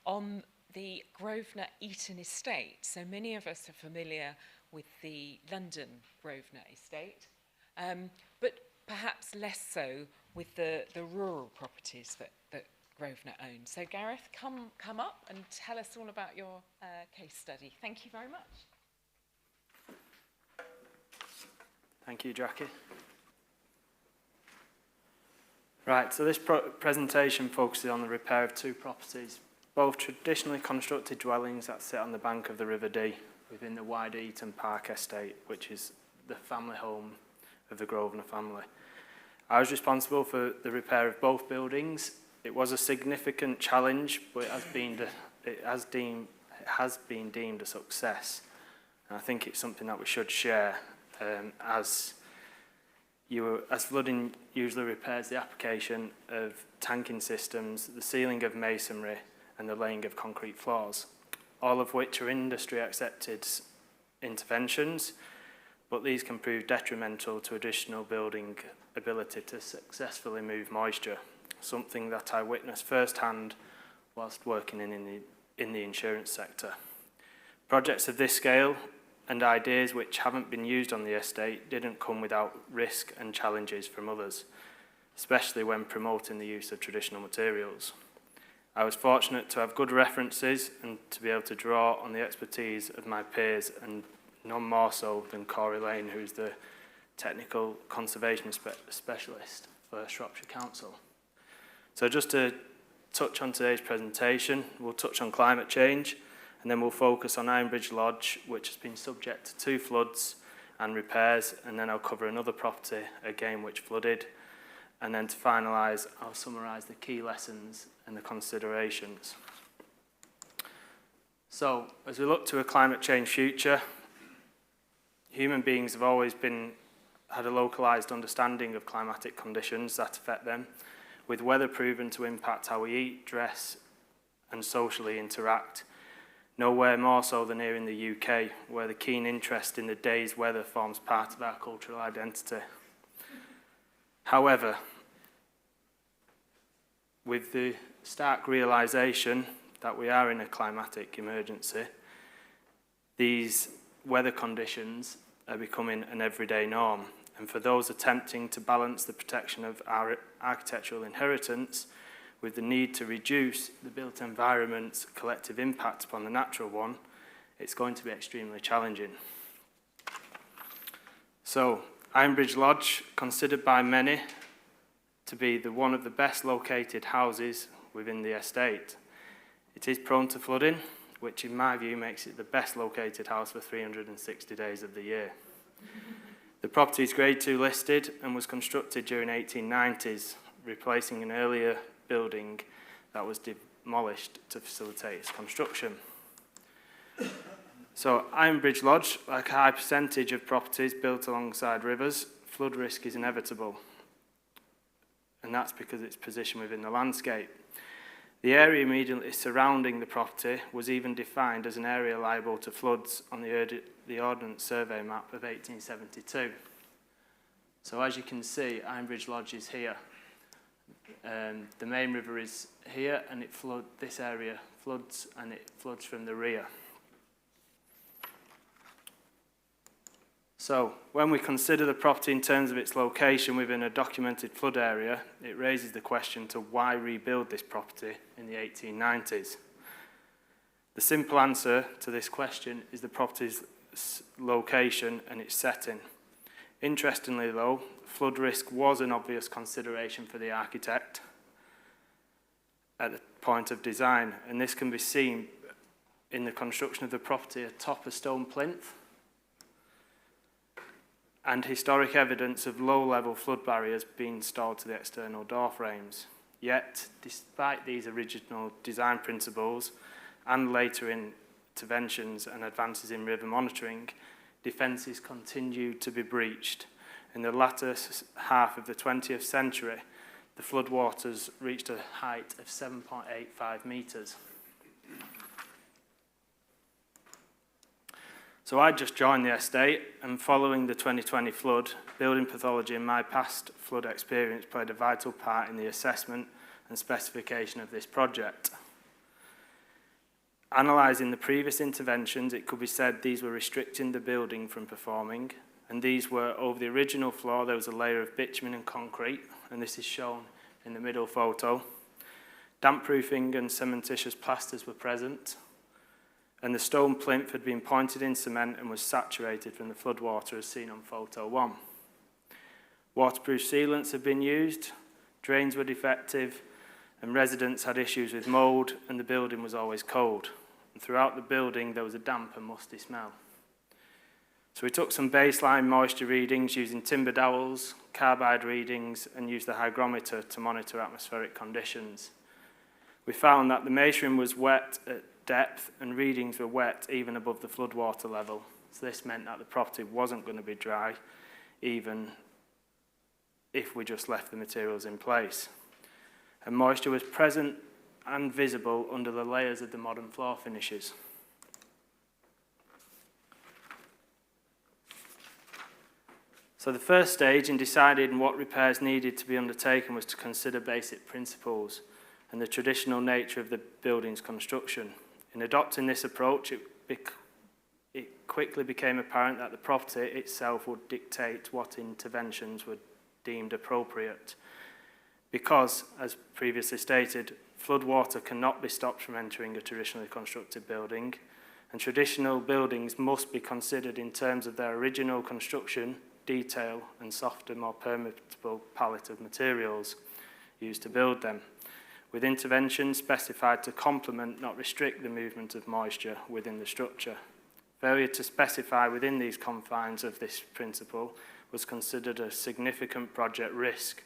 on the Grosvenor Eaton estate. So many of us are familiar with the London Grosvenor estate, but perhaps less so with the rural properties that Grosvenor owns. So Gareth, come up and tell us all about your case study. Thank you very much. Thank you, Jackie. Right, so this presentation focuses on the repair of two properties, both traditionally constructed dwellings that sit on the bank of the River Dee within the wider Eaton Park estate, which is the family home of the Grosvenor family. I was responsible for the repair of both buildings. It was a significant challenge, but it has been deemed a success. And I think it's something that we should share. As flooding usually repairs the application of tanking systems, the sealing of masonry and the laying of concrete floors, all of which are industry accepted interventions, but these can prove detrimental to additional building ability to successfully move moisture, something that I witnessed firsthand whilst working in the insurance sector. Projects of this scale and ideas which haven't been used on the estate didn't come without risk and challenges from others, especially when promoting the use of traditional materials. I was fortunate to have good references and to be able to draw on the expertise of my peers, and none more so than Corey Lane, who's the technical conservation specialist for Shropshire Council. So just to touch on today's presentation, we'll touch on climate change, and then we'll focus on Ironbridge Lodge, which has been subject to 2 floods and repairs, and then I'll cover another property, again, which flooded. And then to finalise, I'll summarise the key lessons and the considerations. So, as we look to a climate change future, human beings have always had a localised understanding of climatic conditions that affect them, with weather proven to impact how we eat, dress, and socially interact. Nowhere more so than here in the UK, where the keen interest in the day's weather forms part of our cultural identity. However, with the stark realisation that we are in a climatic emergency, these weather conditions are becoming an everyday norm. And for those attempting to balance the protection of our architectural inheritance with the need to reduce the built environment's collective impact upon the natural one, it's going to be extremely challenging. So, Ironbridge Lodge, considered by many to be one of the best located houses within the estate. It is prone to flooding, which in my view makes it the best located house for 360 days of the year. The property is Grade 2 listed and was constructed during the 1890s, replacing an earlier building that was demolished to facilitate its construction. So Ironbridge Lodge, like a high percentage of properties built alongside rivers, flood risk is inevitable. And that's because it's positioned within the landscape. The area immediately surrounding the property was even defined as an area liable to floods on the Ordnance Survey map of 1872. So as you can see, Ironbridge Lodge is here. The main river is here, and this area floods, and it floods from the rear. So, when we consider the property in terms of its location within a documented flood area, it raises the question to why rebuild this property in the 1890s. The simple answer to this question is the property's location and its setting. Interestingly though, flood risk was an obvious consideration for the architect at the point of design, and this can be seen in the construction of the property atop a stone plinth, and historic evidence of low-level flood barriers being installed to the external door frames. Yet, despite these original design principles and later interventions and advances in river monitoring, defences continued to be breached. In the latter half of the 20th century, the floodwaters reached a height of 7.85 metres. So I just joined the estate, and following the 2020 flood, building pathology and my past flood experience played a vital part in the assessment and specification of this project. Analysing the previous interventions, it could be said these were restricting the building from performing, and these were over the original floor. There was a layer of bitumen and concrete, and this is shown in the middle photo. Damp proofing and cementitious plasters were present, and the stone plinth had been pointed in cement and was saturated from the floodwater as seen on photo 1. Waterproof sealants had been used, drains were defective, and residents had issues with mould, and the building was always cold. And throughout the building there was a damp and musty smell. So we took some baseline moisture readings using timber dowels, carbide readings, and used the hygrometer to monitor atmospheric conditions. We found that the masonry was wet at depth, and readings were wet even above the floodwater level. So this meant that the property wasn't going to be dry, even if we just left the materials in place. And moisture was present and visible under the layers of the modern floor finishes. So the first stage in deciding what repairs needed to be undertaken was to consider basic principles and the traditional nature of the building's construction. In adopting this approach, it quickly became apparent that the property itself would dictate what interventions were deemed appropriate. Because, as previously stated, flood water cannot be stopped from entering a traditionally constructed building, and traditional buildings must be considered in terms of their original construction, detail, and softer, more permeable palette of materials used to build them, with interventions specified to complement, not restrict, the movement of moisture within the structure. Failure to specify within these confines of this principle was considered a significant project risk,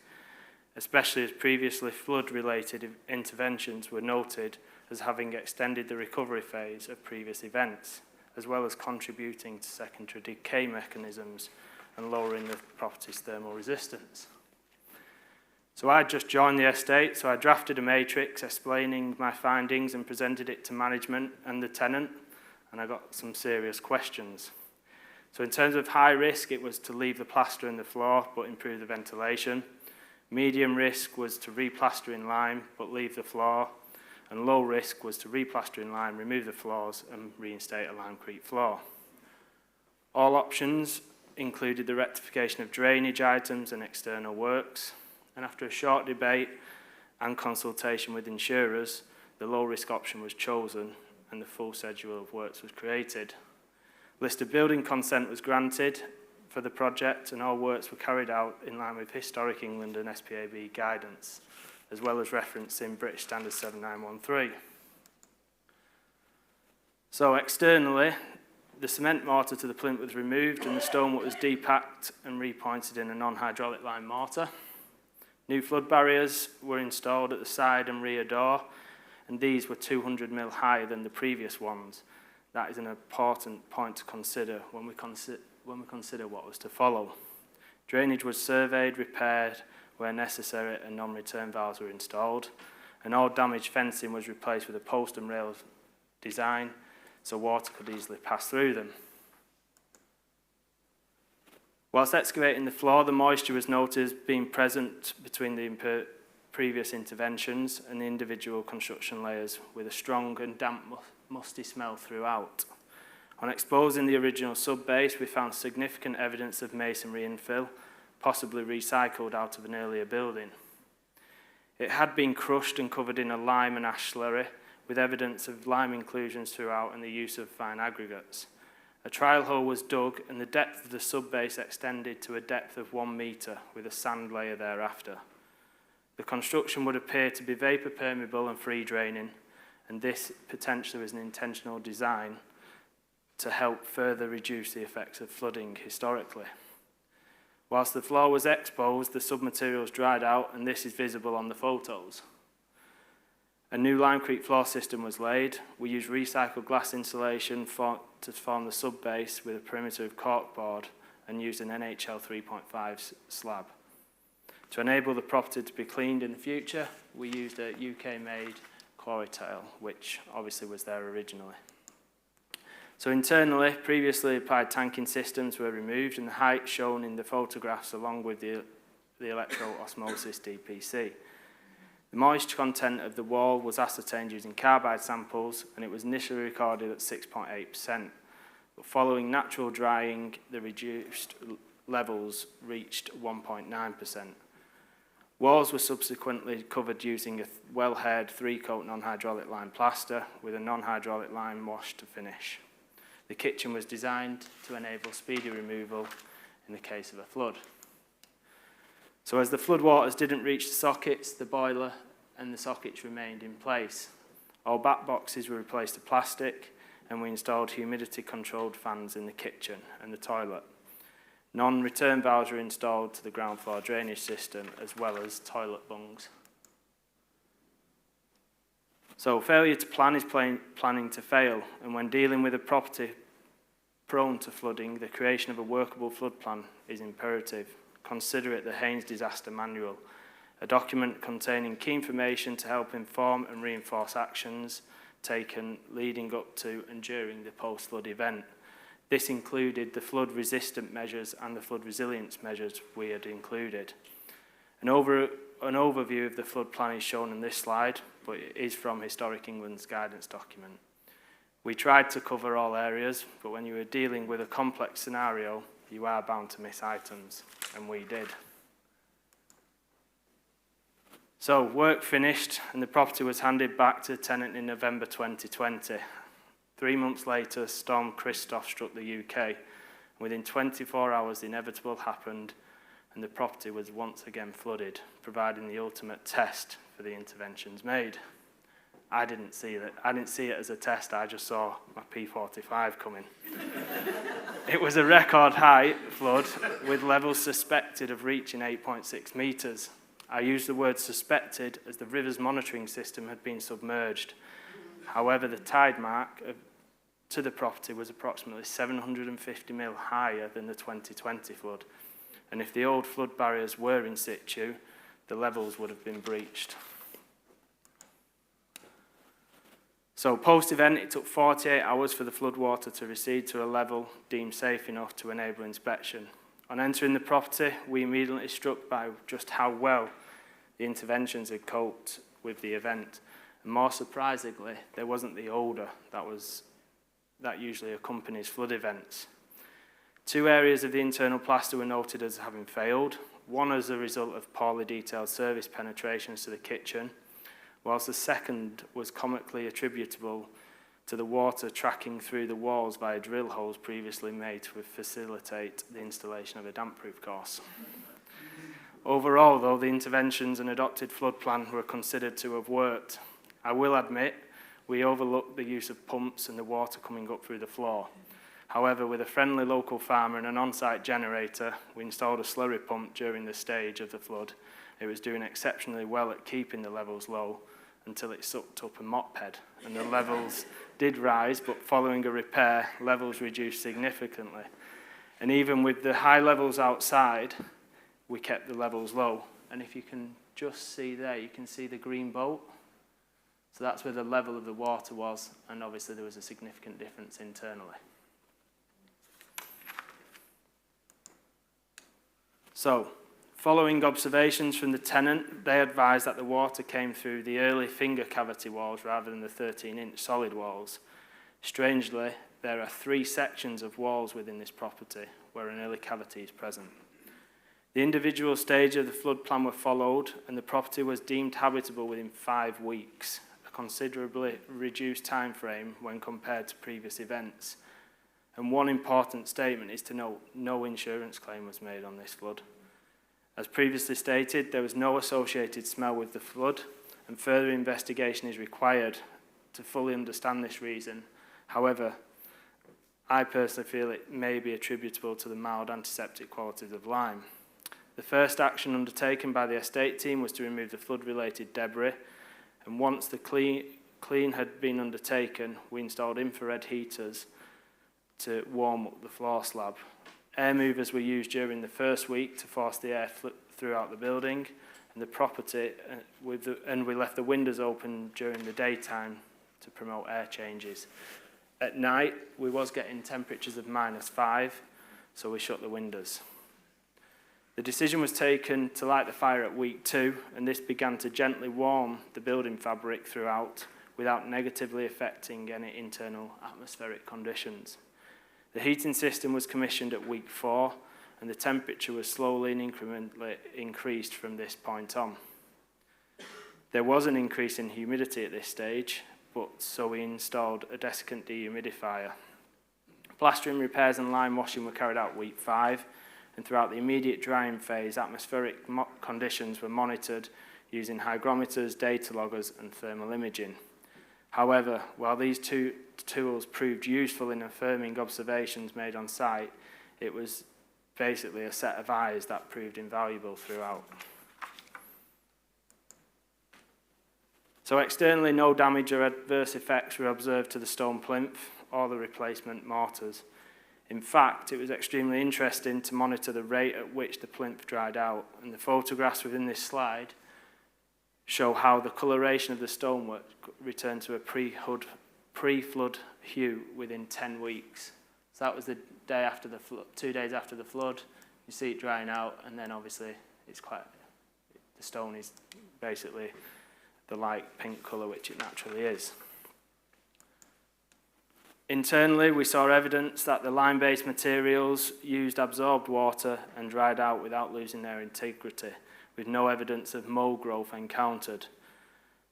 especially as previously flood-related interventions were noted as having extended the recovery phase of previous events, as well as contributing to secondary decay mechanisms and lowering the property's thermal resistance. So I just joined the estate, so I drafted a matrix explaining my findings and presented it to management and the tenant, and I got some serious questions. So in terms of high risk, it was to leave the plaster in the floor but improve the ventilation. Medium risk was to replaster in lime but leave the floor, and low risk was to replaster in lime, remove the floors and reinstate a limecrete floor. All options included the rectification of drainage items and external works, and after a short debate and consultation with insurers, the low-risk option was chosen and the full schedule of works was created. List of building consent was granted for the project, and all works were carried out in line with Historic England and ASCHB guidance, as well as referencing British Standard 7913. So externally, the cement mortar to the plinth was removed and the stonework was depacked and repointed in a non-hydraulic lime mortar. New flood barriers were installed at the side and rear door, and these were 200 mm higher than the previous ones. That is an important point to consider when we consider what was to follow. Drainage was surveyed, repaired where necessary, and non-return valves were installed, and all damaged fencing was replaced with a post and rail design so water could easily pass through them. Whilst excavating the floor, the moisture was noted as being present between the previous interventions and the individual construction layers, with a strong and damp, musty smell throughout. On exposing the original sub-base, we found significant evidence of masonry infill, possibly recycled out of an earlier building. It had been crushed and covered in a lime and ash slurry, with evidence of lime inclusions throughout and the use of fine aggregates. A trial hole was dug and the depth of the sub-base extended to a depth of 1 metre with a sand layer thereafter. The construction would appear to be vapour permeable and free draining, and this potentially was an intentional design to help further reduce the effects of flooding historically. Whilst the floor was exposed, the submaterials dried out, and this is visible on the photos. A new limecrete floor system was laid. We used recycled glass insulation to form the sub-base with a perimeter of corkboard and used an NHL 3.5 slab. To enable the property to be cleaned in the future, we used a UK-made quarry tile, which obviously was there originally. So internally, previously applied tanking systems were removed and the height shown in the photographs along with the electro-osmosis DPC. The moisture content of the wall was ascertained using carbide samples and it was initially recorded at 6.8%. But following natural drying, the reduced levels reached 1.9%. Walls were subsequently covered using a well-haired 3-coat non-hydraulic lime plaster with a non-hydraulic lime wash to finish. The kitchen was designed to enable speedy removal in the case of a flood. So as the flood waters didn't reach the sockets, the boiler and the sockets remained in place. All back boxes were replaced to plastic and we installed humidity-controlled fans in the kitchen and the toilet. Non-return valves were installed to the ground floor drainage system as well as toilet bungs. So failure to plan is planning to fail, and when dealing with a property prone to flooding, the creation of a workable flood plan is imperative. Consider it the Haynes Disaster Manual, a document containing key information to help inform and reinforce actions taken leading up to and during the post-flood event. This included the flood-resistant measures and the flood resilience measures we had included. An overview of the flood plan is shown in this slide, but it is from Historic England's guidance document. We tried to cover all areas, but when you are dealing with a complex scenario, you are bound to miss items, and we did. So work finished, and the property was handed back to the tenant in November 2020. 3 months later, Storm Christoph struck the UK, and within 24 hours the inevitable happened and the property was once again flooded, providing the ultimate test for the interventions made. I didn't see it as a test, I just saw my P45 coming. It was a record height flood with levels suspected of reaching 8.6 metres. I use the word suspected as the river's monitoring system had been submerged. However, the tide mark to the property was approximately 750 mil higher than the 2020 flood. And if the old flood barriers were in situ, the levels would have been breached. So post-event, it took 48 hours for the floodwater to recede to a level deemed safe enough to enable inspection. On entering the property, we immediately struck by just how well the interventions had coped with the event. And more surprisingly, there wasn't the odour that usually accompanies flood events. 2 areas of the internal plaster were noted as having failed, one as a result of poorly detailed service penetrations to the kitchen, whilst the second was comically attributable to the water tracking through the walls via drill holes previously made to facilitate the installation of a damp-proof course. Overall, though, the interventions and adopted flood plan were considered to have worked. I will admit, we overlooked the use of pumps and the water coming up through the floor. However, with a friendly local farmer and an on-site generator, we installed a slurry pump during the stage of the flood. It was doing exceptionally well at keeping the levels low until it sucked up a mop head, and the levels did rise, but following a repair, levels reduced significantly. And even with the high levels outside, we kept the levels low. And if you can just see there, you can see the green boat. So that's where the level of the water was, and obviously there was a significant difference internally. So, following observations from the tenant, they advised that the water came through the early finger cavity walls rather than the 13-inch solid walls. Strangely, there are 3 sections of walls within this property where an early cavity is present. The individual stages of the flood plan were followed, and the property was deemed habitable within 5 weeks, a considerably reduced time frame when compared to previous events. And one important statement is to note, no insurance claim was made on this flood. As previously stated, there was no associated smell with the flood, and further investigation is required to fully understand this reason. However, I personally feel it may be attributable to the mild antiseptic qualities of lime. The first action undertaken by the estate team was to remove the flood-related debris, and once the clean had been undertaken, we installed infrared heaters to warm up the floor slab. Air movers were used during the first week to force the air throughout the building and the property, and we left the windows open during the daytime to promote air changes. At night, we was getting temperatures of -5, so we shut the windows. The decision was taken to light the fire at week 2, and this began to gently warm the building fabric throughout without negatively affecting any internal atmospheric conditions. The heating system was commissioned at week 4, and the temperature was slowly and incrementally increased from this point on. There was an increase in humidity at this stage, but so we installed a desiccant dehumidifier. Plastering repairs and lime washing were carried out week 5, and throughout the immediate drying phase, atmospheric conditions were monitored using hygrometers, data loggers, and thermal imaging. However, while these 2 tools proved useful in affirming observations made on site, it was basically a set of eyes that proved invaluable throughout. So externally, no damage or adverse effects were observed to the stone plinth or the replacement mortars. In fact, it was extremely interesting to monitor the rate at which the plinth dried out, and the photographs within this slide show how the coloration of the stonework returned to a pre-flood hue within 10 weeks. So that was the day after the 2 days after the flood. You see it drying out, and then obviously the stone is basically the light pink colour which it naturally is. Internally, we saw evidence that the lime-based materials used absorbed water and dried out without losing their integrity, with no evidence of mold growth encountered.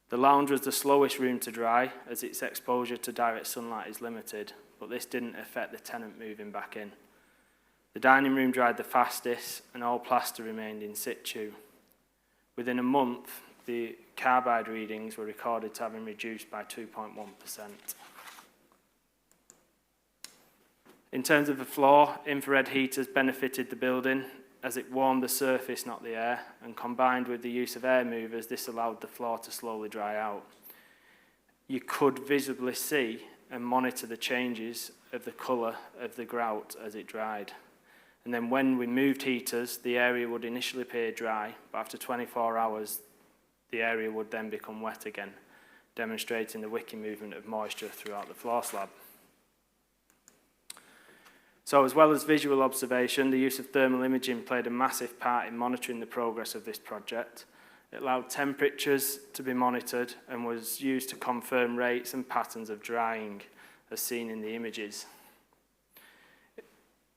The lounge was the slowest room to dry, as its exposure to direct sunlight is limited, but this didn't affect the tenant moving back in. The dining room dried the fastest, and all plaster remained in situ. Within a month, the carbide readings were recorded to have been reduced by 2.1%. In terms of the floor, infrared heaters benefited the building as it warmed the surface, not the air, and combined with the use of air movers, this allowed the floor to slowly dry out. You could visibly see and monitor the changes of the colour of the grout as it dried. And then when we moved heaters, the area would initially appear dry, but after 24 hours, the area would then become wet again, demonstrating the wicking movement of moisture throughout the floor slab. So as well as visual observation, the use of thermal imaging played a massive part in monitoring the progress of this project. It allowed temperatures to be monitored and was used to confirm rates and patterns of drying as seen in the images.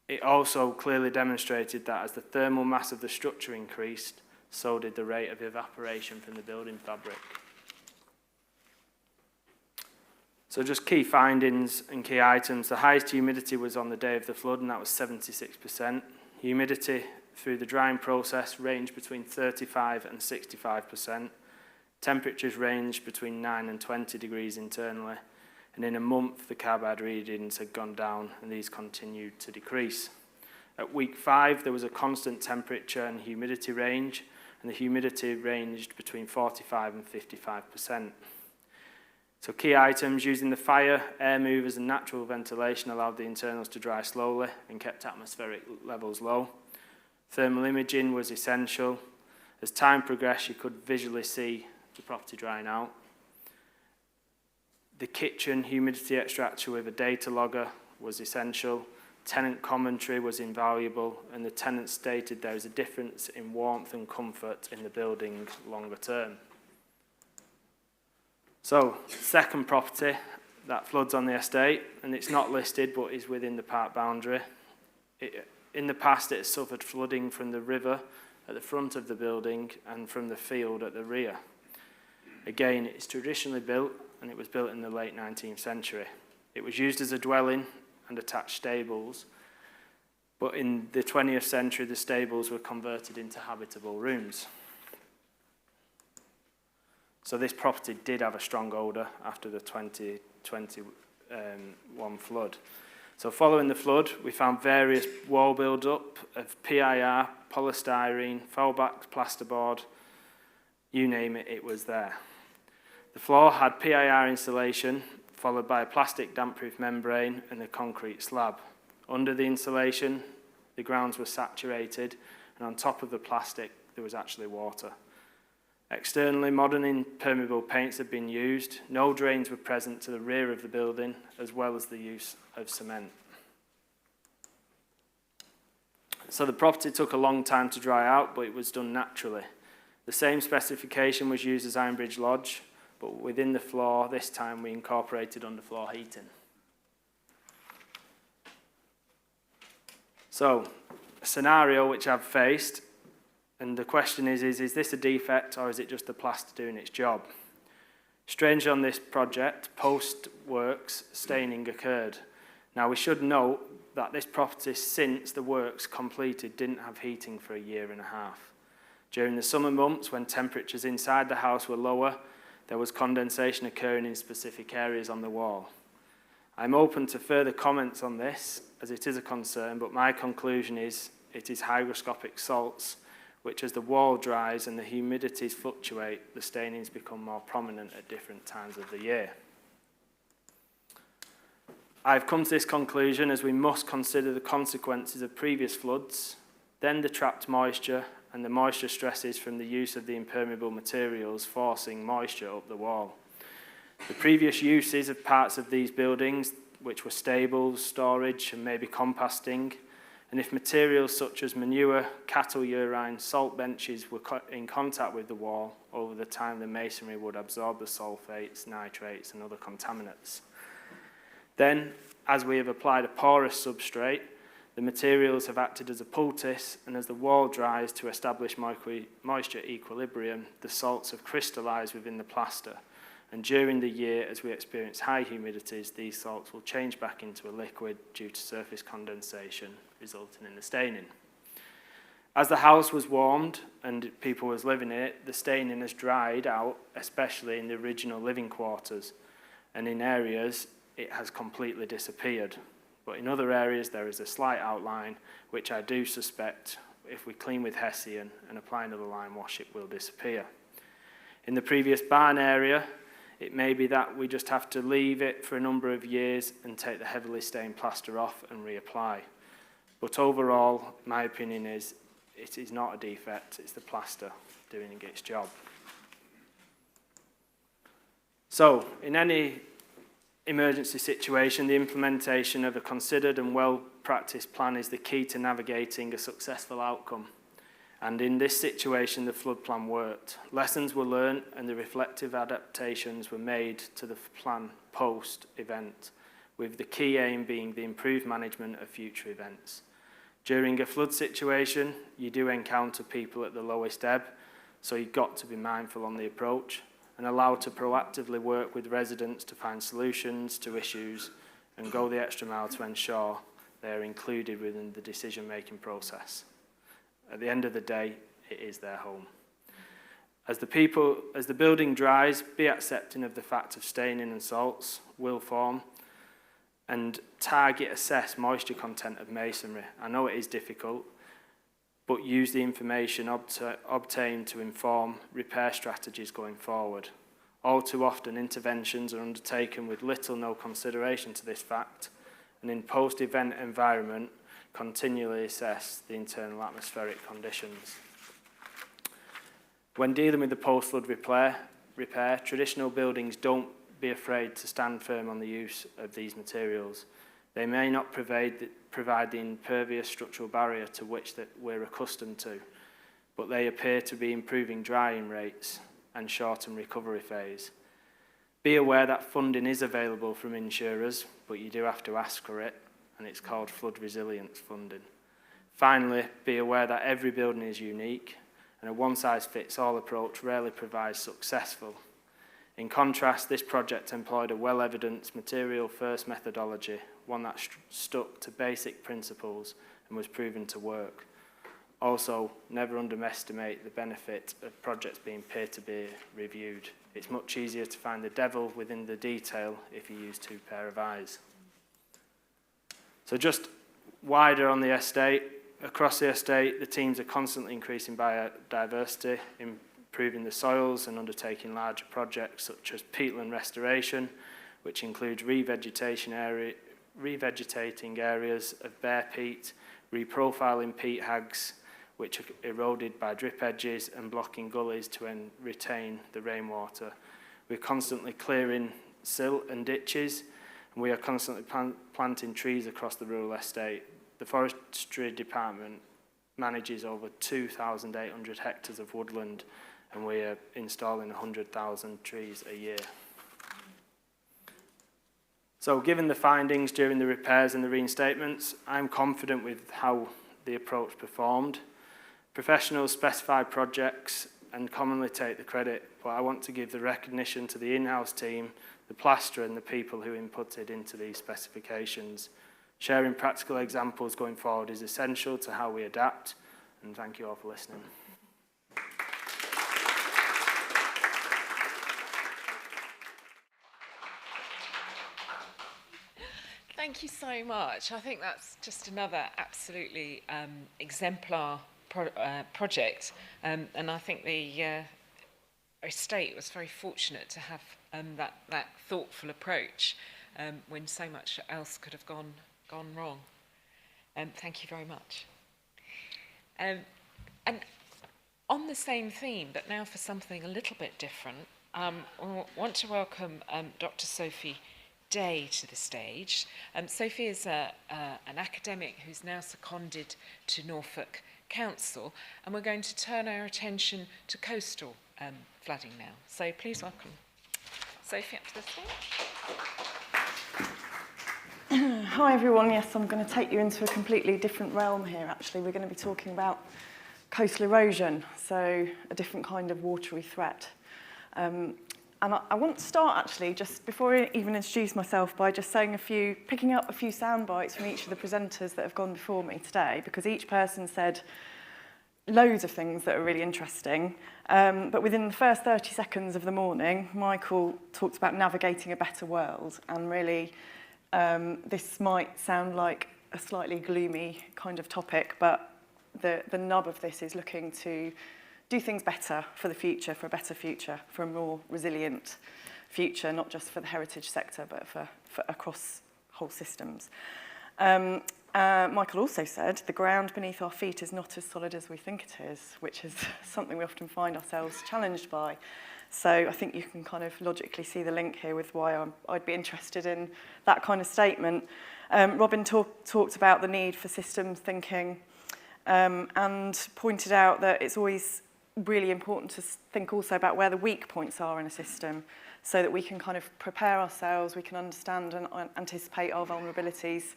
It also clearly demonstrated that as the thermal mass of the structure increased, so did the rate of evaporation from the building fabric. So just key findings and key items. The highest humidity was on the day of the flood, and that was 76%. Humidity through the drying process ranged between 35 and 65%. Temperatures ranged between 9 and 20 degrees internally. And in a month, the carbide readings had gone down, and these continued to decrease. At week 5, there was a constant temperature and humidity range, and the humidity ranged between 45 and 55%. So key items: using the fire, air movers and natural ventilation allowed the internals to dry slowly and kept atmospheric levels low. Thermal imaging was essential. As time progressed, you could visually see the property drying out. The kitchen humidity extractor with a data logger was essential. Tenant commentary was invaluable, and the tenant stated there was a difference in warmth and comfort in the building longer term. So, second property that floods on the estate, and it's not listed but is within the park boundary. In the past, it has suffered flooding from the river at the front of the building and from the field at the rear. Again, it's traditionally built, and it was built in the late 19th century. It was used as a dwelling and attached stables, but in the 20th century, the stables were converted into habitable rooms. So this property did have a strong odour after the 2021 flood. So following the flood, we found various wall build-up of PIR, polystyrene, foul-backed plasterboard, you name it, it was there. The floor had PIR insulation, followed by a plastic damp-proof membrane and a concrete slab. Under the insulation, the grounds were saturated, and on top of the plastic, there was actually water. Externally, modern impermeable paints had been used. No drains were present to the rear of the building, as well as the use of cement. So the property took a long time to dry out, but it was done naturally. The same specification was used as Ironbridge Lodge, but within the floor, this time we incorporated underfloor heating. So, a scenario which I've faced, and the question is this a defect or is it just the plaster doing its job? Strangely on this project, post-works staining occurred. Now we should note that this property, since the works completed, didn't have heating for a year and a half. During the summer months, when temperatures inside the house were lower, there was condensation occurring in specific areas on the wall. I'm open to further comments on this, as it is a concern, but my conclusion is it is hygroscopic salts, which as the wall dries and the humidities fluctuate, the stainings become more prominent at different times of the year. I've come to this conclusion as we must consider the consequences of previous floods, then the trapped moisture and the moisture stresses from the use of the impermeable materials forcing moisture up the wall. The previous uses of parts of these buildings, which were stables, storage and maybe composting, and if materials such as manure, cattle urine, salt benches were in contact with the wall, over the time the masonry would absorb the sulfates, nitrates and other contaminants. Then, as we have applied a porous substrate, the materials have acted as a poultice, and as the wall dries to establish moisture equilibrium, the salts have crystallized within the plaster. And during the year, as we experience high humidities, these salts will change back into a liquid due to surface condensation, resulting in the staining. As the house was warmed and people was living in it, the staining has dried out, especially in the original living quarters. And in areas, it has completely disappeared. But in other areas, there is a slight outline, which I do suspect, if we clean with Hessian and apply another lime wash, it will disappear. In the previous barn area, it may be that we just have to leave it for a number of years and take the heavily stained plaster off and reapply. But overall, my opinion is, it is not a defect, it's the plaster doing its job. So, in any emergency situation, the implementation of a considered and well-practiced plan is the key to navigating a successful outcome. And in this situation, the flood plan worked. Lessons were learned and the reflective adaptations were made to the plan post-event, with the key aim being the improved management of future events. During a flood situation, you do encounter people at the lowest ebb, so you've got to be mindful on the approach and allowed to proactively work with residents to find solutions to issues and go the extra mile to ensure they are included within the decision-making process. At the end of the day, it is their home. As the building dries, be accepting of the fact of staining and salts will form, and target assess moisture content of masonry. I know it is difficult, but use the information obtained to inform repair strategies going forward. All too often, interventions are undertaken with little or no consideration to this fact, and in post-event environment, continually assess the internal atmospheric conditions. When dealing with the post-flood repair, traditional buildings don't be afraid to stand firm on the use of these materials. They may not provide the impervious structural barrier to which that we're accustomed to, but they appear to be improving drying rates and shorten recovery phase. Be aware that funding is available from insurers, but you do have to ask for it, and it's called flood resilience funding. Finally, be aware that every building is unique, and a one-size-fits-all approach rarely provides successful. In contrast, this project employed a well-evidenced material-first methodology, one that stuck to basic principles and was proven to work. Also, never underestimate the benefit of projects being peer-to-peer reviewed. It's much easier to find the devil within the detail if you use two pair of eyes. So just wider on the estate, across the estate, the teams are constantly increasing biodiversity, improving the soils and undertaking larger projects such as peatland restoration, which includes revegetating areas of bare peat, reprofiling peat hags, which are eroded by drip edges and blocking gullies to retain the rainwater. We're constantly clearing silt and ditches, and we are constantly planting trees across the rural estate. The forestry department manages over 2,800 hectares of woodland, and we are installing 100,000 trees a year. So given the findings during the repairs and the reinstatements, I'm confident with how the approach performed. Professionals specify projects and commonly take the credit, but I want to give the recognition to the in-house team, the plasterer and the people who inputted into these specifications. Sharing practical examples going forward is essential to how we adapt, and thank you all for listening. Thank you so much. I think that's just another absolutely exemplar project, and I think the estate was very fortunate to have that thoughtful approach when so much else could have gone wrong. Thank you very much. And on the same theme, but now for something a little bit different, I want to welcome Dr. Sophie Day to the stage. Sophie is an academic who's now seconded to Norfolk Council, and we're going to turn our attention to coastal flooding now. So please welcome Sophie up to the stage. Hi everyone, yes, I'm going to take you into a completely different realm here actually. We're going to be talking about coastal erosion, so a different kind of watery threat. And I want to start actually, just before I even introduce myself, by just saying picking up a few sound bites from each of the presenters that have gone before me today, because each person said loads of things that are really interesting. But within the first 30 seconds of the morning, Michael talked about navigating a better world. And really, this might sound like a slightly gloomy kind of topic, but the nub of this is looking to do things better for the future, for a better future, for a more resilient future, not just for the heritage sector, but for across whole systems. Michael also said, the ground beneath our feet is not as solid as we think it is, which is something we often find ourselves challenged by. So I think you can kind of logically see the link here with why I'd be interested in that kind of statement. Robin talked about the need for systems thinking and pointed out that it's always really important to think also about where the weak points are in a system so that we can kind of prepare ourselves, we can understand and anticipate our vulnerabilities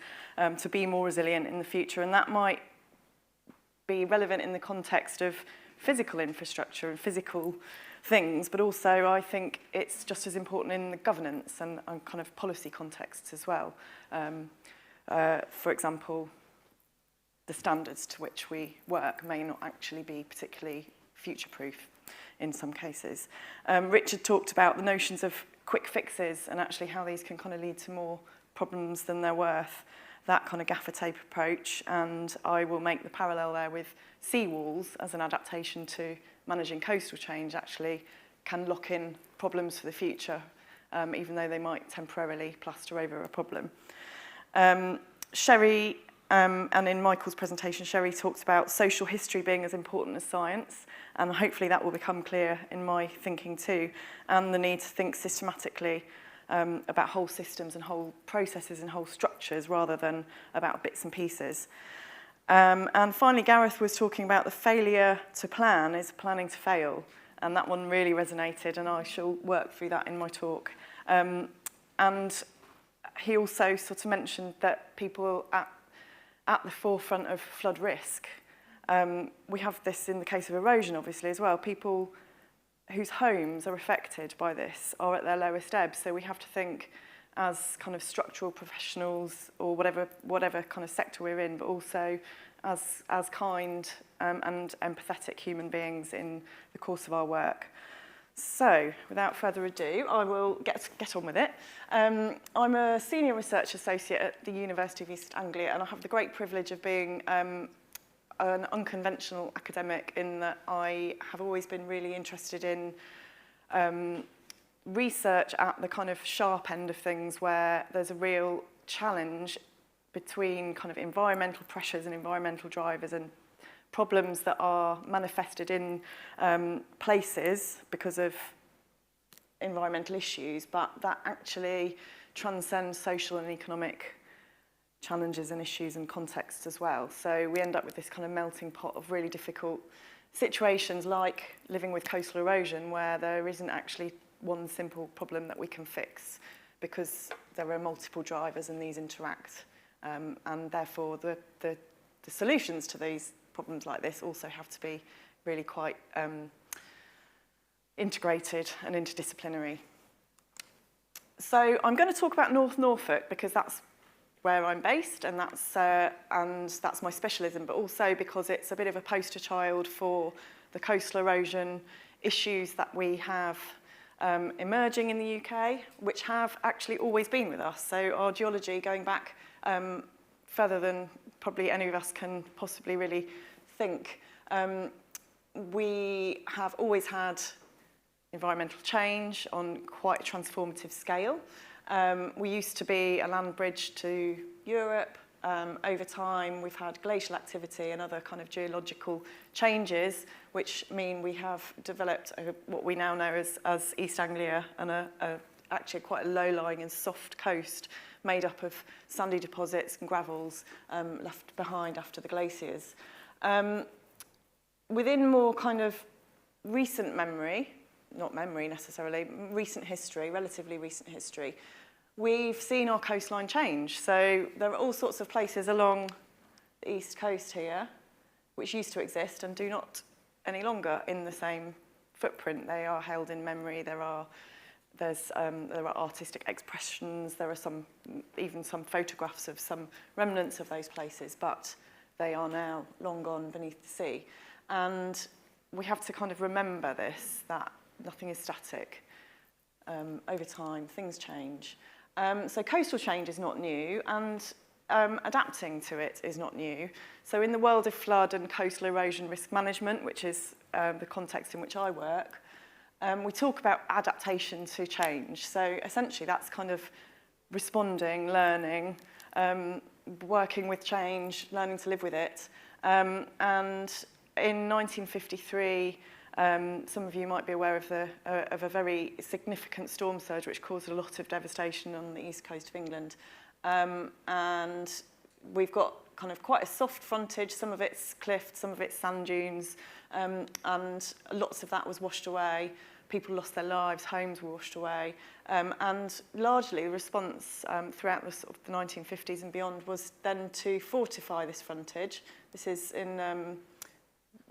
to be more resilient in the future. And that might be relevant in the context of physical infrastructure and physical things, but also I think it's just as important in the governance and kind of policy contexts as well. For example, the standards to which we work may not actually be particularly future-proof in some cases. Richard talked about the notions of quick fixes and actually how these can kind of lead to more problems than they're worth, that kind of gaffer tape approach. And I will make the parallel there with seawalls as an adaptation to managing coastal change actually can lock in problems for the future, even though they might temporarily plaster over a problem. Sherry, and in Michael's presentation, Sherry talked about social history being as important as science, and hopefully that will become clear in my thinking too, and the need to think systematically about whole systems and whole processes and whole structures rather than about bits and pieces. And finally, Gareth was talking about the failure to plan is planning to fail, and that one really resonated, and I shall work through that in my talk. And he also sort of mentioned that people at the forefront of flood risk. We have this in the case of erosion, obviously, as well. People whose homes are affected by this are at their lowest ebb, so we have to think as kind of structural professionals or whatever kind of sector we're in, but also as kind and empathetic human beings in the course of our work. So, without further ado, I will get on with it. I'm a senior research associate at the University of East Anglia, and I have the great privilege of being an unconventional academic in that I have always been really interested in research at the kind of sharp end of things where there's a real challenge between kind of environmental pressures and environmental drivers and problems that are manifested in places because of environmental issues, but that actually transcend social and economic challenges and issues and contexts as well. So we end up with this kind of melting pot of really difficult situations like living with coastal erosion where there isn't actually one simple problem that we can fix because there are multiple drivers and these interact. And therefore the solutions to these problems like this also have to be really quite integrated and interdisciplinary. So I'm going to talk about North Norfolk because that's where I'm based and that's my specialism, but also because it's a bit of a poster child for the coastal erosion issues that we have emerging in the UK, which have actually always been with us. So our geology going back further than probably any of us can possibly really think. We have always had environmental change on quite a transformative scale. We used to be a land bridge to Europe. Over time, we've had glacial activity and other kind of geological changes, which mean we have developed what we now know as East Anglia and actually quite a low-lying and soft coast made up of sandy deposits and gravels left behind after the glaciers. Within more kind of recent memory, not memory necessarily, recent history, relatively recent history, we've seen our coastline change. So there are all sorts of places along the east coast here which used to exist and do not any longer in the same footprint. They are held in memory. There are artistic expressions. There are even some photographs of some remnants of those places, but they are now long gone beneath the sea. And we have to kind of remember this, that nothing is static. Over time, things change. So coastal change is not new, and adapting to it is not new. So in the world of flood and coastal erosion risk management, which is the context in which I work, we talk about adaptation to change. So essentially that's kind of responding, learning, working with change, learning to live with it. And in 1953, some of you might be aware of a very significant storm surge which caused a lot of devastation on the east coast of England. And we've got kind of quite a soft frontage, some of it's cliff, some of it's sand dunes, and lots of that was washed away. People lost their lives, homes were washed away, and largely the response throughout the, sort of the 1950s and beyond was then to fortify this frontage. This is in,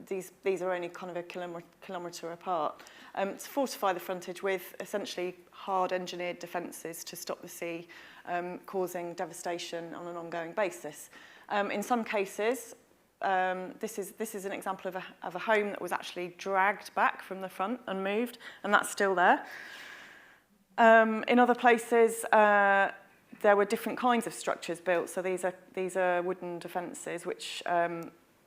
these are only kind of a kilometre apart. To fortify the frontage with essentially hard engineered defences to stop the sea causing devastation on an ongoing basis. In some cases, this is an example of a home that was actually dragged back from the front and moved, and that's still there. In other places, there were different kinds of structures built. So these are wooden defences, which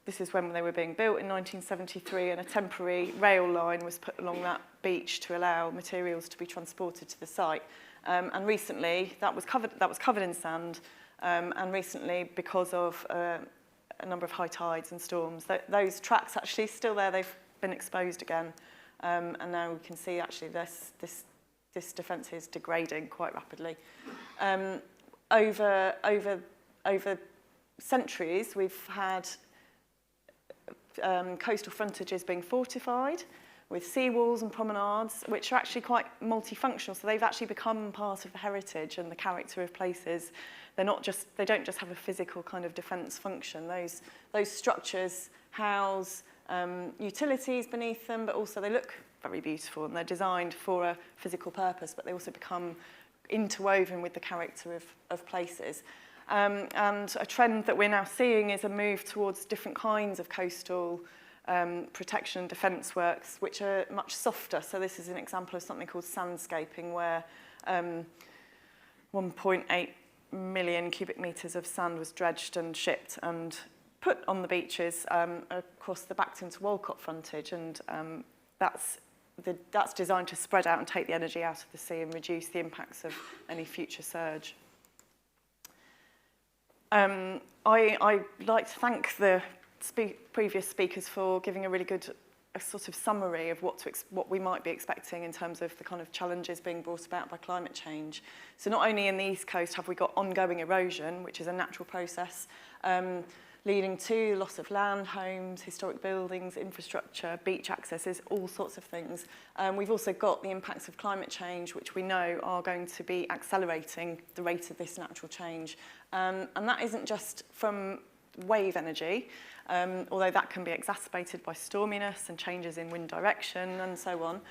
this is when they were being built in 1973, and a temporary rail line was put along that beach to allow materials to be transported to the site. And recently, that was covered in sand, and recently, because of a number of high tides and storms, those tracks actually still there. They've been exposed again, and now we can see actually this defence is degrading quite rapidly. Over centuries, we've had coastal frontages being fortified with seawalls and promenades, which are actually quite multifunctional. So they've actually become part of the heritage and the character of places. They don't just have a physical kind of defence function. Those structures house utilities beneath them, but also they look very beautiful and they're designed for a physical purpose, but they also become interwoven with the character of places. And a trend that we're now seeing is a move towards different kinds of coastal protection and defence works, which are much softer. So this is an example of something called sandscaping, where 1.8 million cubic metres of sand was dredged and shipped and put on the beaches across the Backton to Walcott frontage, and that's designed to spread out and take the energy out of the sea and reduce the impacts of any future surge. I'd like to thank the previous speakers for giving a really good sort of summary of what we might be expecting in terms of the kind of challenges being brought about by climate change. So not only in the East Coast have we got ongoing erosion, which is a natural process, leading to loss of land, homes, historic buildings, infrastructure, beach accesses, all sorts of things. We've also got the impacts of climate change, which we know are going to be accelerating the rate of this natural change. And that isn't just from wave energy, although that can be exacerbated by storminess and changes in wind direction and so on.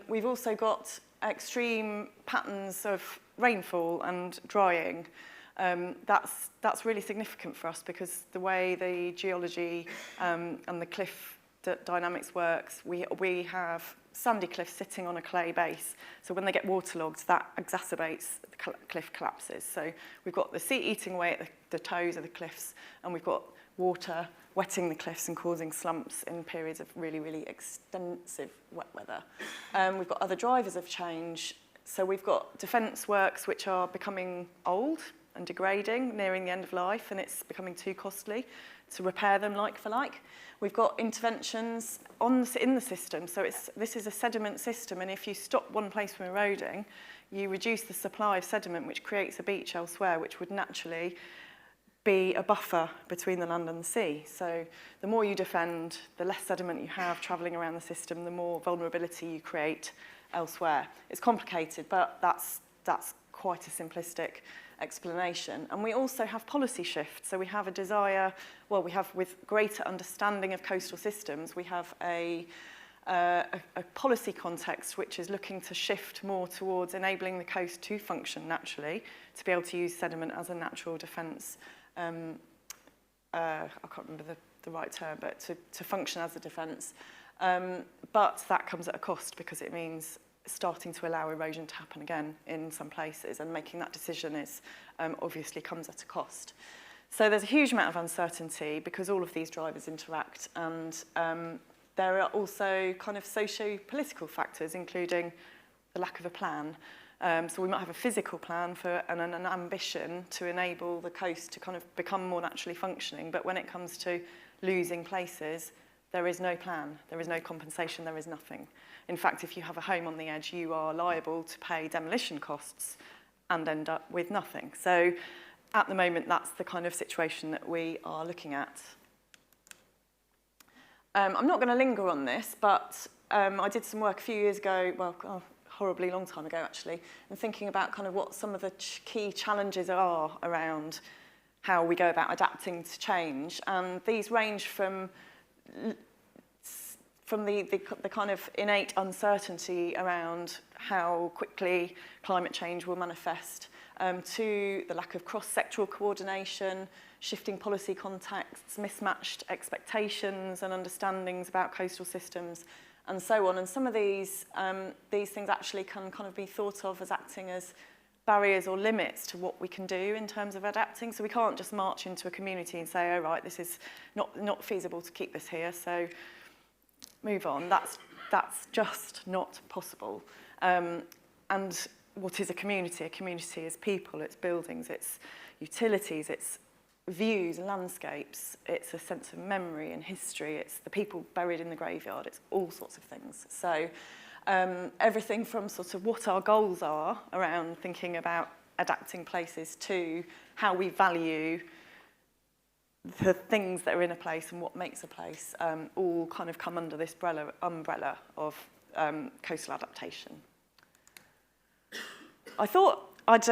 We've also got extreme patterns of rainfall and drying. That's really significant for us because the way the geology and the cliff dynamics works, we have sandy cliffs sitting on a clay base. So when they get waterlogged, that exacerbates the cliff collapses. So we've got the sea eating away at the toes of the cliffs, and we've got water wetting the cliffs and causing slumps in periods of really, really extensive wet weather. We've got other drivers of change. So we've got defence works which are becoming old and degrading, nearing the end of life, and it's becoming too costly to repair them like for like. We've got interventions in the system. So this is a sediment system, and if you stop one place from eroding, you reduce the supply of sediment, which creates a beach elsewhere, which would naturally be a buffer between the land and the sea. So the more you defend, the less sediment you have travelling around the system, the more vulnerability you create elsewhere. It's complicated, but that's quite a simplistic explanation. And we also have policy shifts. So we have a desire, well, we have, with greater understanding of coastal systems, we have a policy context which is looking to shift more towards enabling the coast to function naturally, to be able to use sediment as a natural defence. I can't remember the right term, but to function as a defence. But that comes at a cost because it means starting to allow erosion to happen again in some places, and making that decision is obviously comes at a cost. So there's a huge amount of uncertainty because all of these drivers interact, and there are also kind of socio-political factors, including the lack of a plan. So we might have a physical plan for an ambition to enable the coast to kind of become more naturally functioning, but when it comes to losing places, there is no plan, there is no compensation, there is nothing. In fact, if you have a home on the edge, you are liable to pay demolition costs and end up with nothing. So at the moment, that's the kind of situation that we are looking at. I'm not going to linger on this, but I did some work a few years ago, well, horribly long time ago actually, and thinking about kind of what some of the key challenges are around how we go about adapting to change. And these range from the kind of innate uncertainty around how quickly climate change will manifest, to the lack of cross-sectoral coordination, shifting policy contexts, mismatched expectations and understandings about coastal systems, and so on. And some of these things actually can kind of be thought of as acting as barriers or limits to what we can do in terms of adapting. So we can't just march into a community and say, oh, right, this is not feasible to keep this here, so move on. That's just not possible. And what is a community? A community is people, it's buildings, it's utilities, it's views and landscapes, it's a sense of memory and history, it's the people buried in the graveyard, it's all sorts of things. So everything from sort of what our goals are around thinking about adapting places to how we value the things that are in a place and what makes a place, all kind of come under this umbrella of coastal adaptation. I thought I'd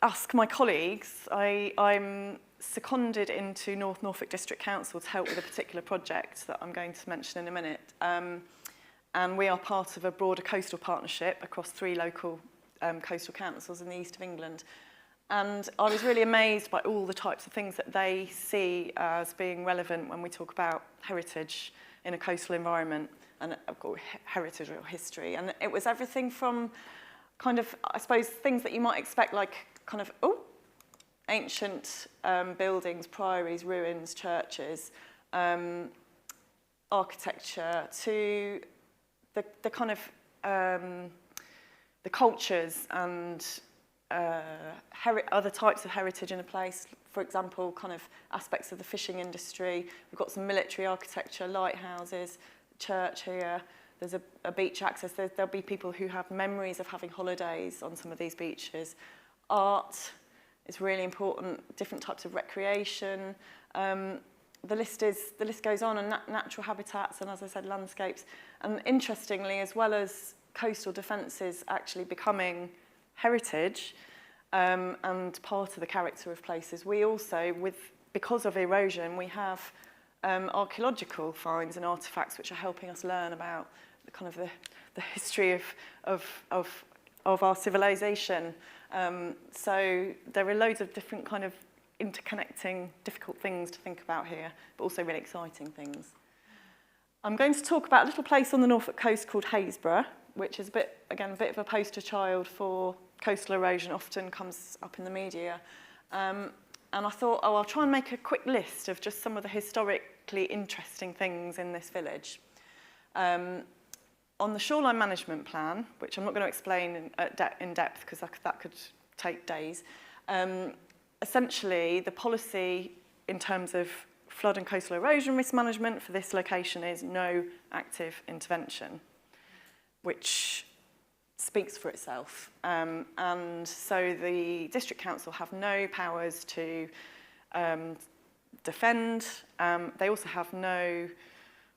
ask my colleagues. I'm seconded into North Norfolk District Council to help with a particular project that I'm going to mention in a minute. And we are part of a broader coastal partnership across 3 local coastal councils in the east of England. And I was really amazed by all the types of things that they see as being relevant when we talk about heritage in a coastal environment and heritage or history. And it was everything from kind of, I suppose, things that you might expect, like kind of, ancient buildings, priories, ruins, churches, architecture, to the kind of the cultures and other types of heritage in a place. For example, kind of aspects of the fishing industry. We've got some military architecture, lighthouses, church here. There's a beach access. There'll be people who have memories of having holidays on some of these beaches. Art is really important. Different types of recreation. The list goes on, and natural habitats, and as I said, landscapes. And interestingly, as well as coastal defences actually becoming heritage and part of the character of places, we also, because of erosion, we have archaeological finds and artefacts which are helping us learn about the kind of the history of our civilization. So there are loads of different kind of interconnecting, difficult things to think about here, but also really exciting things. I'm going to talk about a little place on the Norfolk coast called Haysborough, which is a bit of a poster child for coastal erosion, often comes up in the media. And I thought, I'll try and make a quick list of just some of the historically interesting things in this village. On the shoreline management plan, which I'm not going to explain in depth because that could take days, essentially the policy in terms of flood and coastal erosion risk management for this location is no active intervention, which speaks for itself. And so the district council have no powers to defend. They also have no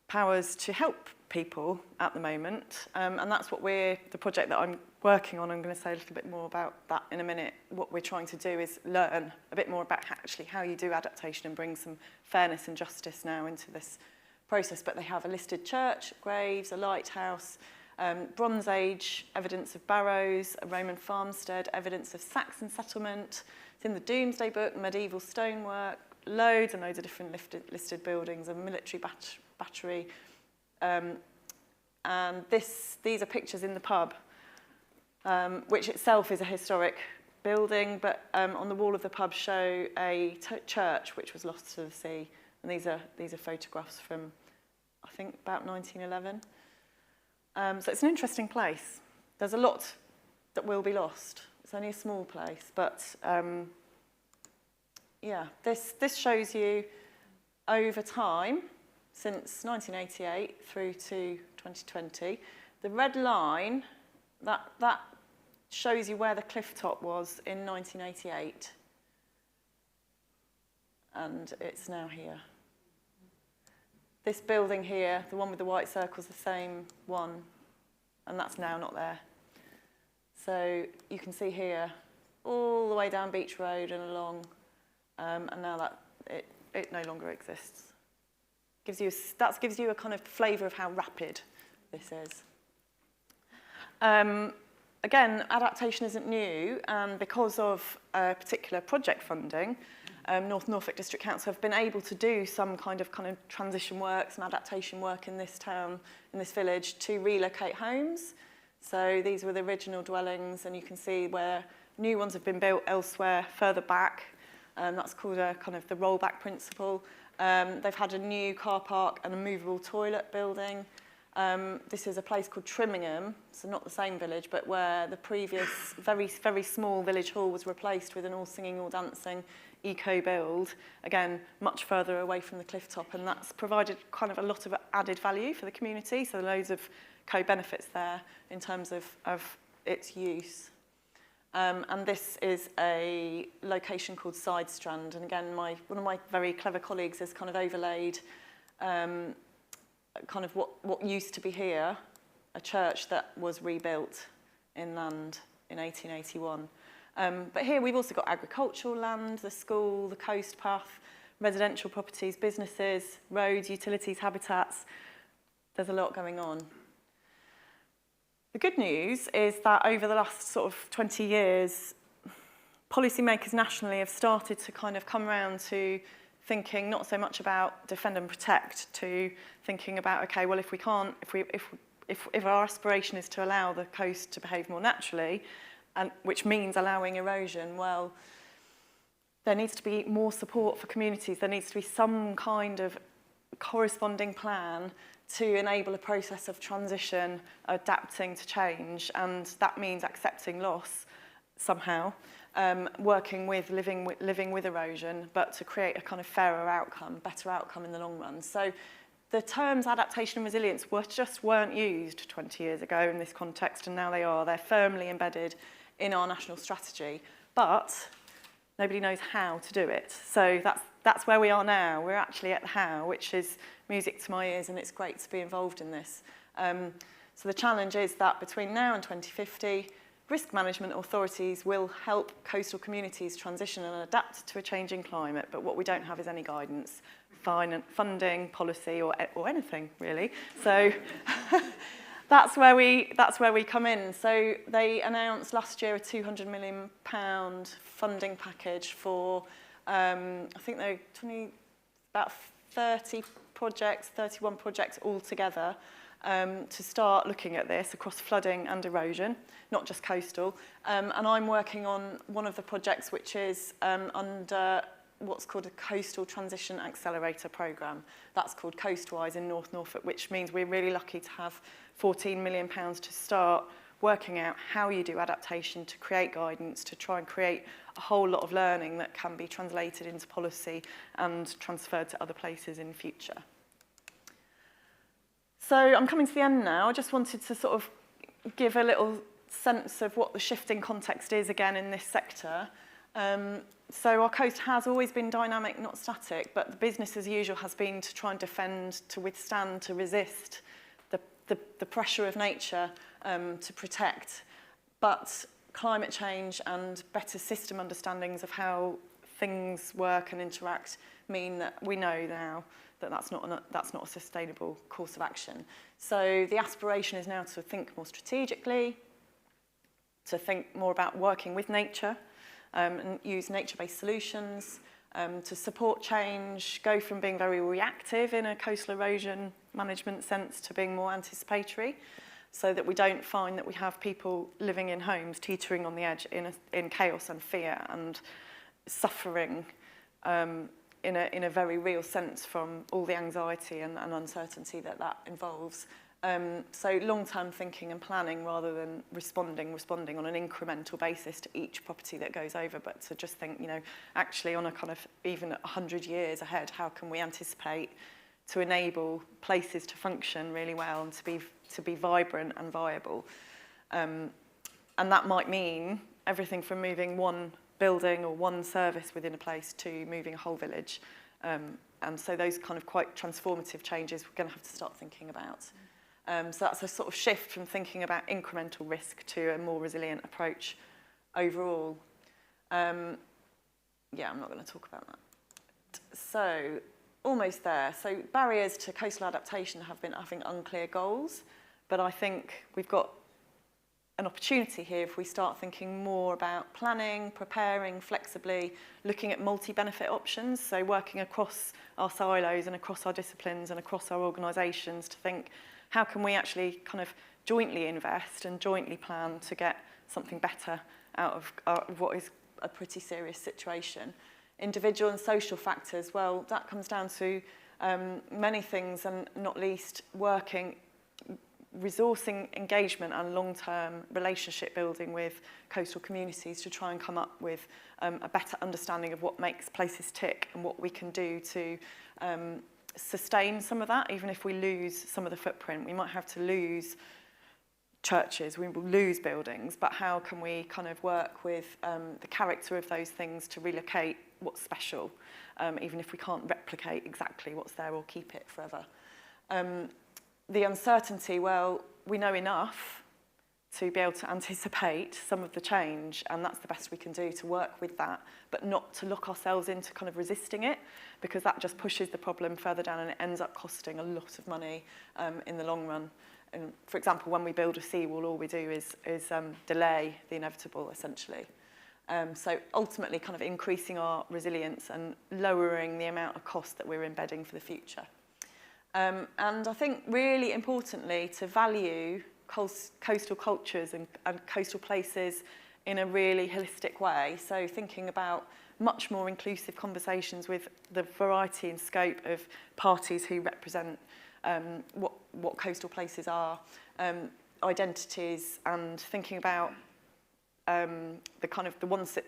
powers to help people at the moment. And that's what the project that I'm working on, I'm going to say a little bit more about that in a minute. What we're trying to do is learn a bit more about actually how you do adaptation and bring some fairness and justice now into this process. But they have a listed church, graves, a lighthouse, Bronze Age evidence of barrows, a Roman farmstead, evidence of Saxon settlement. It's in the Domesday Book, medieval stonework, loads and loads of different listed buildings, a military battery, and these are pictures in the pub, which itself is a historic building, but on the wall of the pub show a church which was lost to the sea, and these are photographs from, I think, about 1911. So it's an interesting place. There's a lot that will be lost. It's only a small place, but yeah, this shows you over time, since 1988 through to 2020, the red line, that shows you where the cliff top was in 1988. And it's now here. This building here, the one with the white circle, is the same one, and that's now not there. So you can see here, all the way down Beach Road and along, and now that it no longer exists. That gives you a kind of flavour of how rapid this is. Again, adaptation isn't new, and because of particular project funding, North Norfolk District Council have been able to do some kind of transition work, some adaptation work in this town, in this village, to relocate homes. So these were the original dwellings, and you can see where new ones have been built elsewhere, further back. That's called a kind of the rollback principle. They've had a new car park and a movable toilet building. This is a place called Trimmingham, so not the same village, but where the previous very, very small village hall was replaced with an all singing, all dancing eco build, again, much further away from the cliff top, and that's provided kind of a lot of added value for the community, so loads of co-benefits there in terms of its use. And this is a location called Side Strand, and again, one of my very clever colleagues has kind of overlaid kind of what used to be here, a church that was rebuilt inland in 1881. But here we've also got agricultural land, the school, the coast path, residential properties, businesses, roads, utilities, habitats. There's a lot going on. The good news is that over the last sort of 20 years, policymakers nationally have started to kind of come around to thinking not so much about defend and protect, to thinking about, okay, well, if our aspiration is to allow the coast to behave more naturally, and which means allowing erosion, well, there needs to be more support for communities. There needs to be some kind of corresponding plan to enable a process of transition, adapting to change, and that means accepting loss somehow, working with living with erosion, but to create a kind of fairer outcome, better outcome in the long run. So the terms adaptation and resilience weren't used 20 years ago in this context, and now they are. They're firmly embedded in our national strategy, but nobody knows how to do it. So that's where we are now. We're actually at the how, which is music to my ears, and it's great to be involved in this. So the challenge is that between now and 2050, risk management authorities will help coastal communities transition and adapt to a changing climate, but what we don't have is any guidance, funding, policy, or anything really. So that's where we come in. So they announced last year a £200 million funding package for I think they're about 30 projects, 31 projects altogether, to start looking at this across flooding and erosion, not just coastal. And I'm working on one of the projects which is under what's called a Coastal Transition Accelerator Programme. That's called Coastwise in North Norfolk, which means we're really lucky to have £14 million to start working out how you do adaptation, to create guidance, to try and create a whole lot of learning that can be translated into policy and transferred to other places in future. So I'm coming to the end now. I just wanted to sort of give a little sense of what the shifting context is again in this sector. So our coast has always been dynamic, not static, but the business as usual has been to try and defend, to withstand, to resist the pressure of nature, to protect. But climate change and better system understandings of how things work and interact mean that we know now that that's not a sustainable course of action. So the aspiration is now to think more strategically, to think more about working with nature, and use nature-based solutions, to support change, go from being very reactive in a coastal erosion management sense to being more anticipatory, so that we don't find that we have people living in homes teetering on the edge in chaos and fear and suffering in a very real sense from all the anxiety and uncertainty that involves. So long-term thinking and planning rather than responding on an incremental basis to each property that goes over, but to just think, you know, actually on a kind of even 100 years ahead, how can we anticipate to enable places to function really well and to be vibrant and viable. And that might mean everything from moving one building or one service within a place to moving a whole village. And so those kind of quite transformative changes we're going to have to start thinking about. So that's a sort of shift from thinking about incremental risk to a more resilient approach overall. Yeah, I'm not going to talk about that. So almost there. So barriers to coastal adaptation have been having unclear goals, but I think we've got an opportunity here if we start thinking more about planning, preparing flexibly, looking at multi-benefit options, so working across our silos and across our disciplines and across our organisations to think, how can we actually kind of jointly invest and jointly plan to get something better out of what is a pretty serious situation. Individual and social factors, well, that comes down to many things, and not least resourcing engagement and long-term relationship building with coastal communities to try and come up with a better understanding of what makes places tick and what we can do to sustain some of that, even if we lose some of the footprint. We might have to lose churches, we will lose buildings, but how can we kind of work with the character of those things to relocate what's special, even if we can't replicate exactly what's there or keep it forever. The uncertainty, well, we know enough to be able to anticipate some of the change, and that's the best we can do to work with that, but not to lock ourselves into kind of resisting it, because that just pushes the problem further down and it ends up costing a lot of money in the long run. And for example, when we build a seawall, all we do is delay the inevitable, essentially. So ultimately kind of increasing our resilience and lowering the amount of cost that we're embedding for the future. And I think really importantly to value coastal cultures and coastal places in a really holistic way. So thinking about much more inclusive conversations with the variety and scope of parties who represent what coastal places are, identities, and thinking about the ones that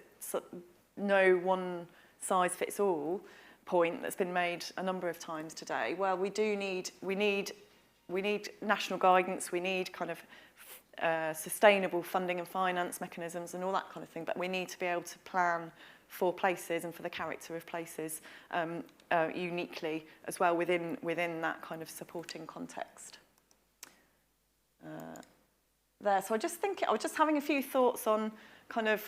no one size fits all point that's been made a number of times today. Well, we need national guidance, we need kind of sustainable funding and finance mechanisms and all that kind of thing, but we need to be able to plan for places and for the character of places uniquely as well within that kind of supporting context. So I was just having a few thoughts on kind of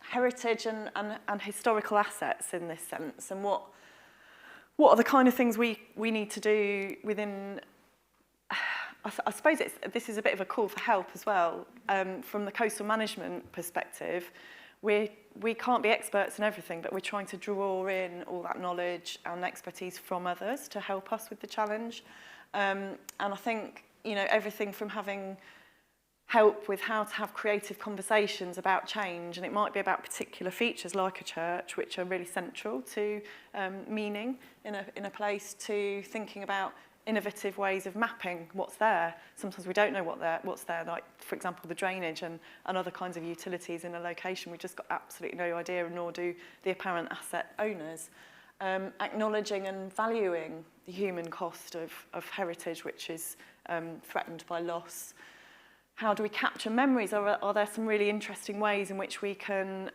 heritage and historical assets in this sense, and what are the kind of things we need to do within. I suppose this is a bit of a call for help as well. From the coastal management perspective, we can't be experts in everything, but we're trying to draw in all that knowledge and expertise from others to help us with the challenge. And I think, you know, everything from having help with how to have creative conversations about change, and it might be about particular features like a church, which are really central to meaning in a place, to thinking about innovative ways of mapping what's there. Sometimes we don't know what's there, like, for example, the drainage and other kinds of utilities in a location. We've just got absolutely no idea, nor do the apparent asset owners. Acknowledging and valuing the human cost of heritage, which is threatened by loss. How do we capture memories? Are there some really interesting ways in which we can,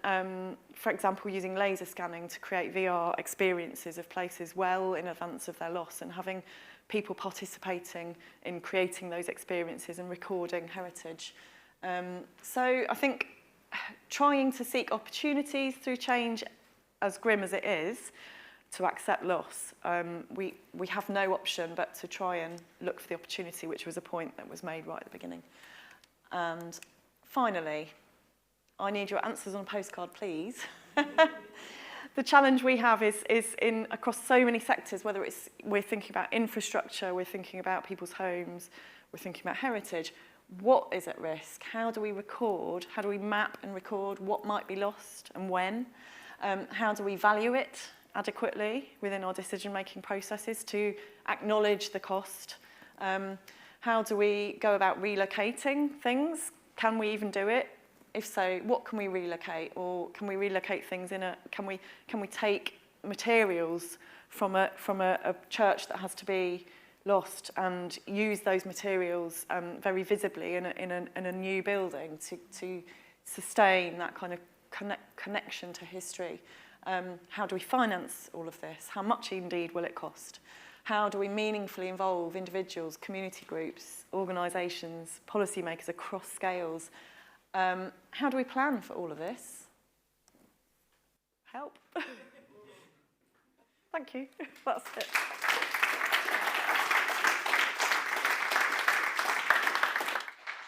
for example, using laser scanning to create VR experiences of places well in advance of their loss, and having people participating in creating those experiences and recording heritage. So I think trying to seek opportunities through change, as grim as it is, to accept loss. We have no option but to try and look for the opportunity, which was a point that was made right at the beginning. And finally, I need your answers on a postcard, please. the challenge we have is in across so many sectors, whether it's we're thinking about infrastructure, we're thinking about people's homes, we're thinking about heritage. What is at risk? How do we record? How do we map and record what might be lost and when? How do we value it adequately within our decision-making processes to acknowledge the cost? How do we go about relocating things? Can we even do it? If so, what can we relocate? Or can we relocate things can we take materials from a church that has to be lost and use those materials very visibly in a new building to sustain that kind of connection to history? How do we finance all of this? How much indeed will it cost? How do we meaningfully involve individuals, community groups, organisations, policymakers across scales? How do we plan for all of this? Help. Thank you. That's it.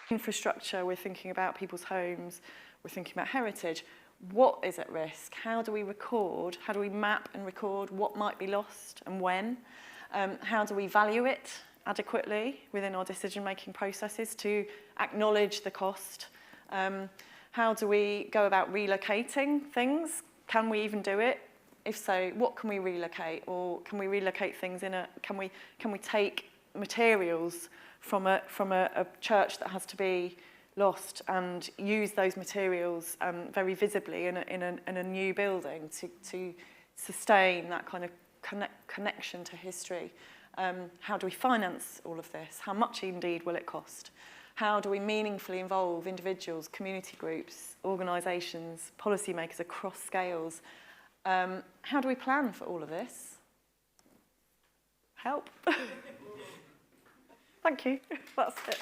Infrastructure, we're thinking about people's homes, we're thinking about heritage. What is at risk? How do we record? How do we map and record what might be lost and when? How do we value it adequately within our decision-making processes to acknowledge the cost? How do we go about relocating things? Can we even do it? If so, what can we relocate? Or can we relocate things can we take materials from a church that has to be lost and use those materials very visibly in a new building to sustain that kind of connection to history? How do we finance all of this? How much indeed will it cost? How do we meaningfully involve individuals, community groups, organisations, policymakers across scales? How do we plan for all of this? Help. Thank you. That's it.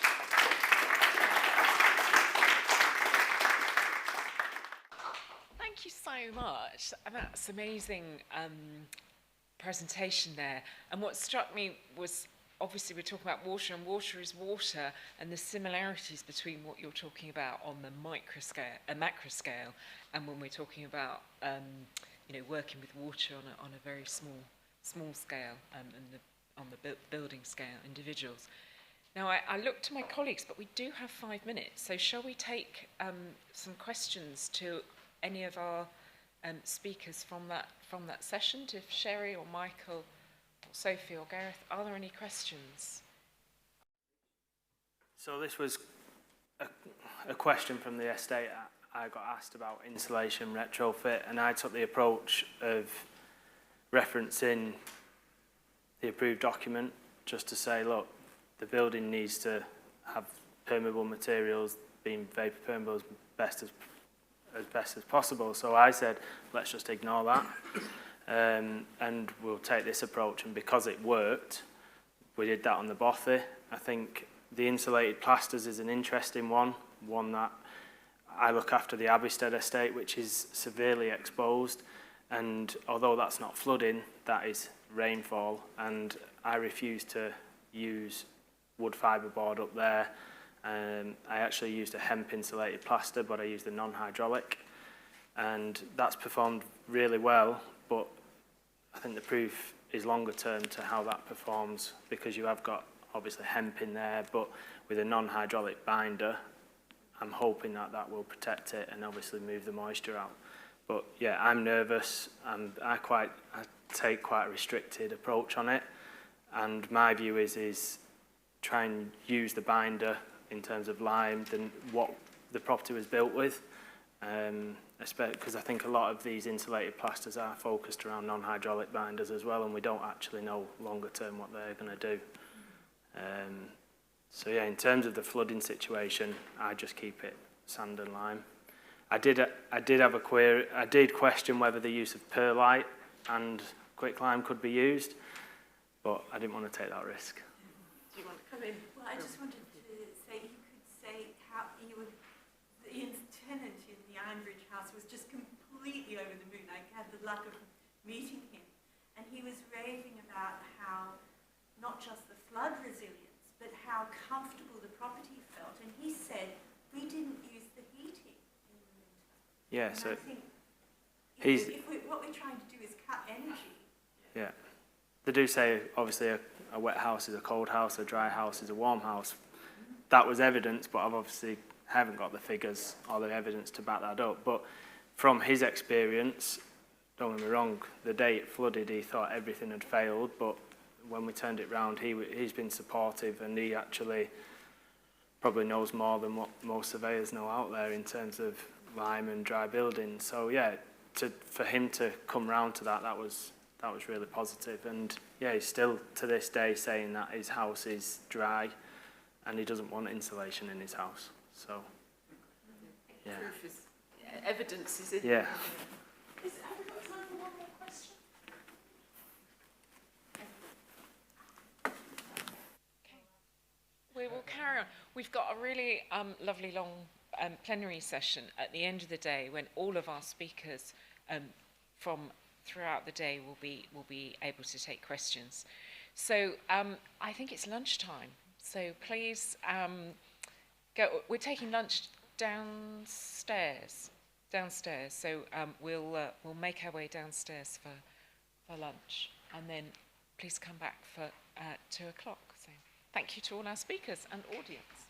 Thank you so much. That's amazing presentation there. And what struck me was, obviously we're talking about water, and water is water, and the similarities between what you're talking about on the macro scale, and when we're talking about working with water on a very small scale, and on the building scale, individuals. Now I look to my colleagues, but we do have 5 minutes, so shall we take some questions to any of our speakers from that session? To Sherry or Michael or Sophie or Gareth, are there any questions? So this was a question from the estate. I got asked about insulation retrofit, and I took the approach of referencing the approved document just to say, look, the building needs to have permeable materials, being vapor permeable as best as possible. So I said, let's just ignore that, and we'll take this approach. And because it worked, we did that on the bothy. I think the insulated plasters is an interesting one that I look after the Abbeystead estate, which is severely exposed, and although that's not flooding, that is rainfall, and I refuse to use wood fibre board up there. I actually used a hemp insulated plaster, but I used a non-hydraulic, and that's performed really well. But I think the proof is longer term to how that performs, because you have got obviously hemp in there, but with a non-hydraulic binder, I'm hoping that will protect it and obviously move the moisture out. But yeah, I'm nervous, and I take quite a restricted approach on it, and my view is try and use the binder in terms of lime than what the property was built with, because I think a lot of these insulated plasters are focused around non-hydraulic binders as well, and we don't actually know longer term what they're going to do. So yeah, in terms of the flooding situation, I just keep it sand and lime. I did have a query. I did question whether the use of perlite and quicklime could be used, but I didn't want to take that risk. Do you want to come in? Well, I just wanted to say, you could say how the tenant in the Ironbridge house was just completely over the moon. I had the luck of meeting him, and he was raving about how not just the flood resilience, but how comfortable the property felt. And he said, we didn't use the heating in the winter. Yeah, and so I think He's, What we're trying to do is cut energy. yeah. They do say, obviously, a wet house is a cold house, a dry house is a warm house. That was evidence, but I've obviously haven't got the figures or the evidence to back that up. But from his experience, don't get me wrong, the day it flooded, he thought everything had failed, but when we turned it round, he's been supportive, and he actually probably knows more than what most surveyors know out there in terms of lime and dry buildings. So yeah, for him to come round to that was really positive. And yeah, he's still to this day saying that his house is dry and he doesn't want insulation in his house. So yeah, Proof is, evidence is in. yeah. Have we got time for one more question? Okay. We will carry on. We've got a really lovely long plenary session at the end of the day when all of our speakers from throughout the day will be able to take questions. So I think it's lunchtime. So please go. We're taking lunch downstairs. So we'll make our way downstairs for lunch, and then please come back for 2 o'clock. So thank you to all our speakers and audience.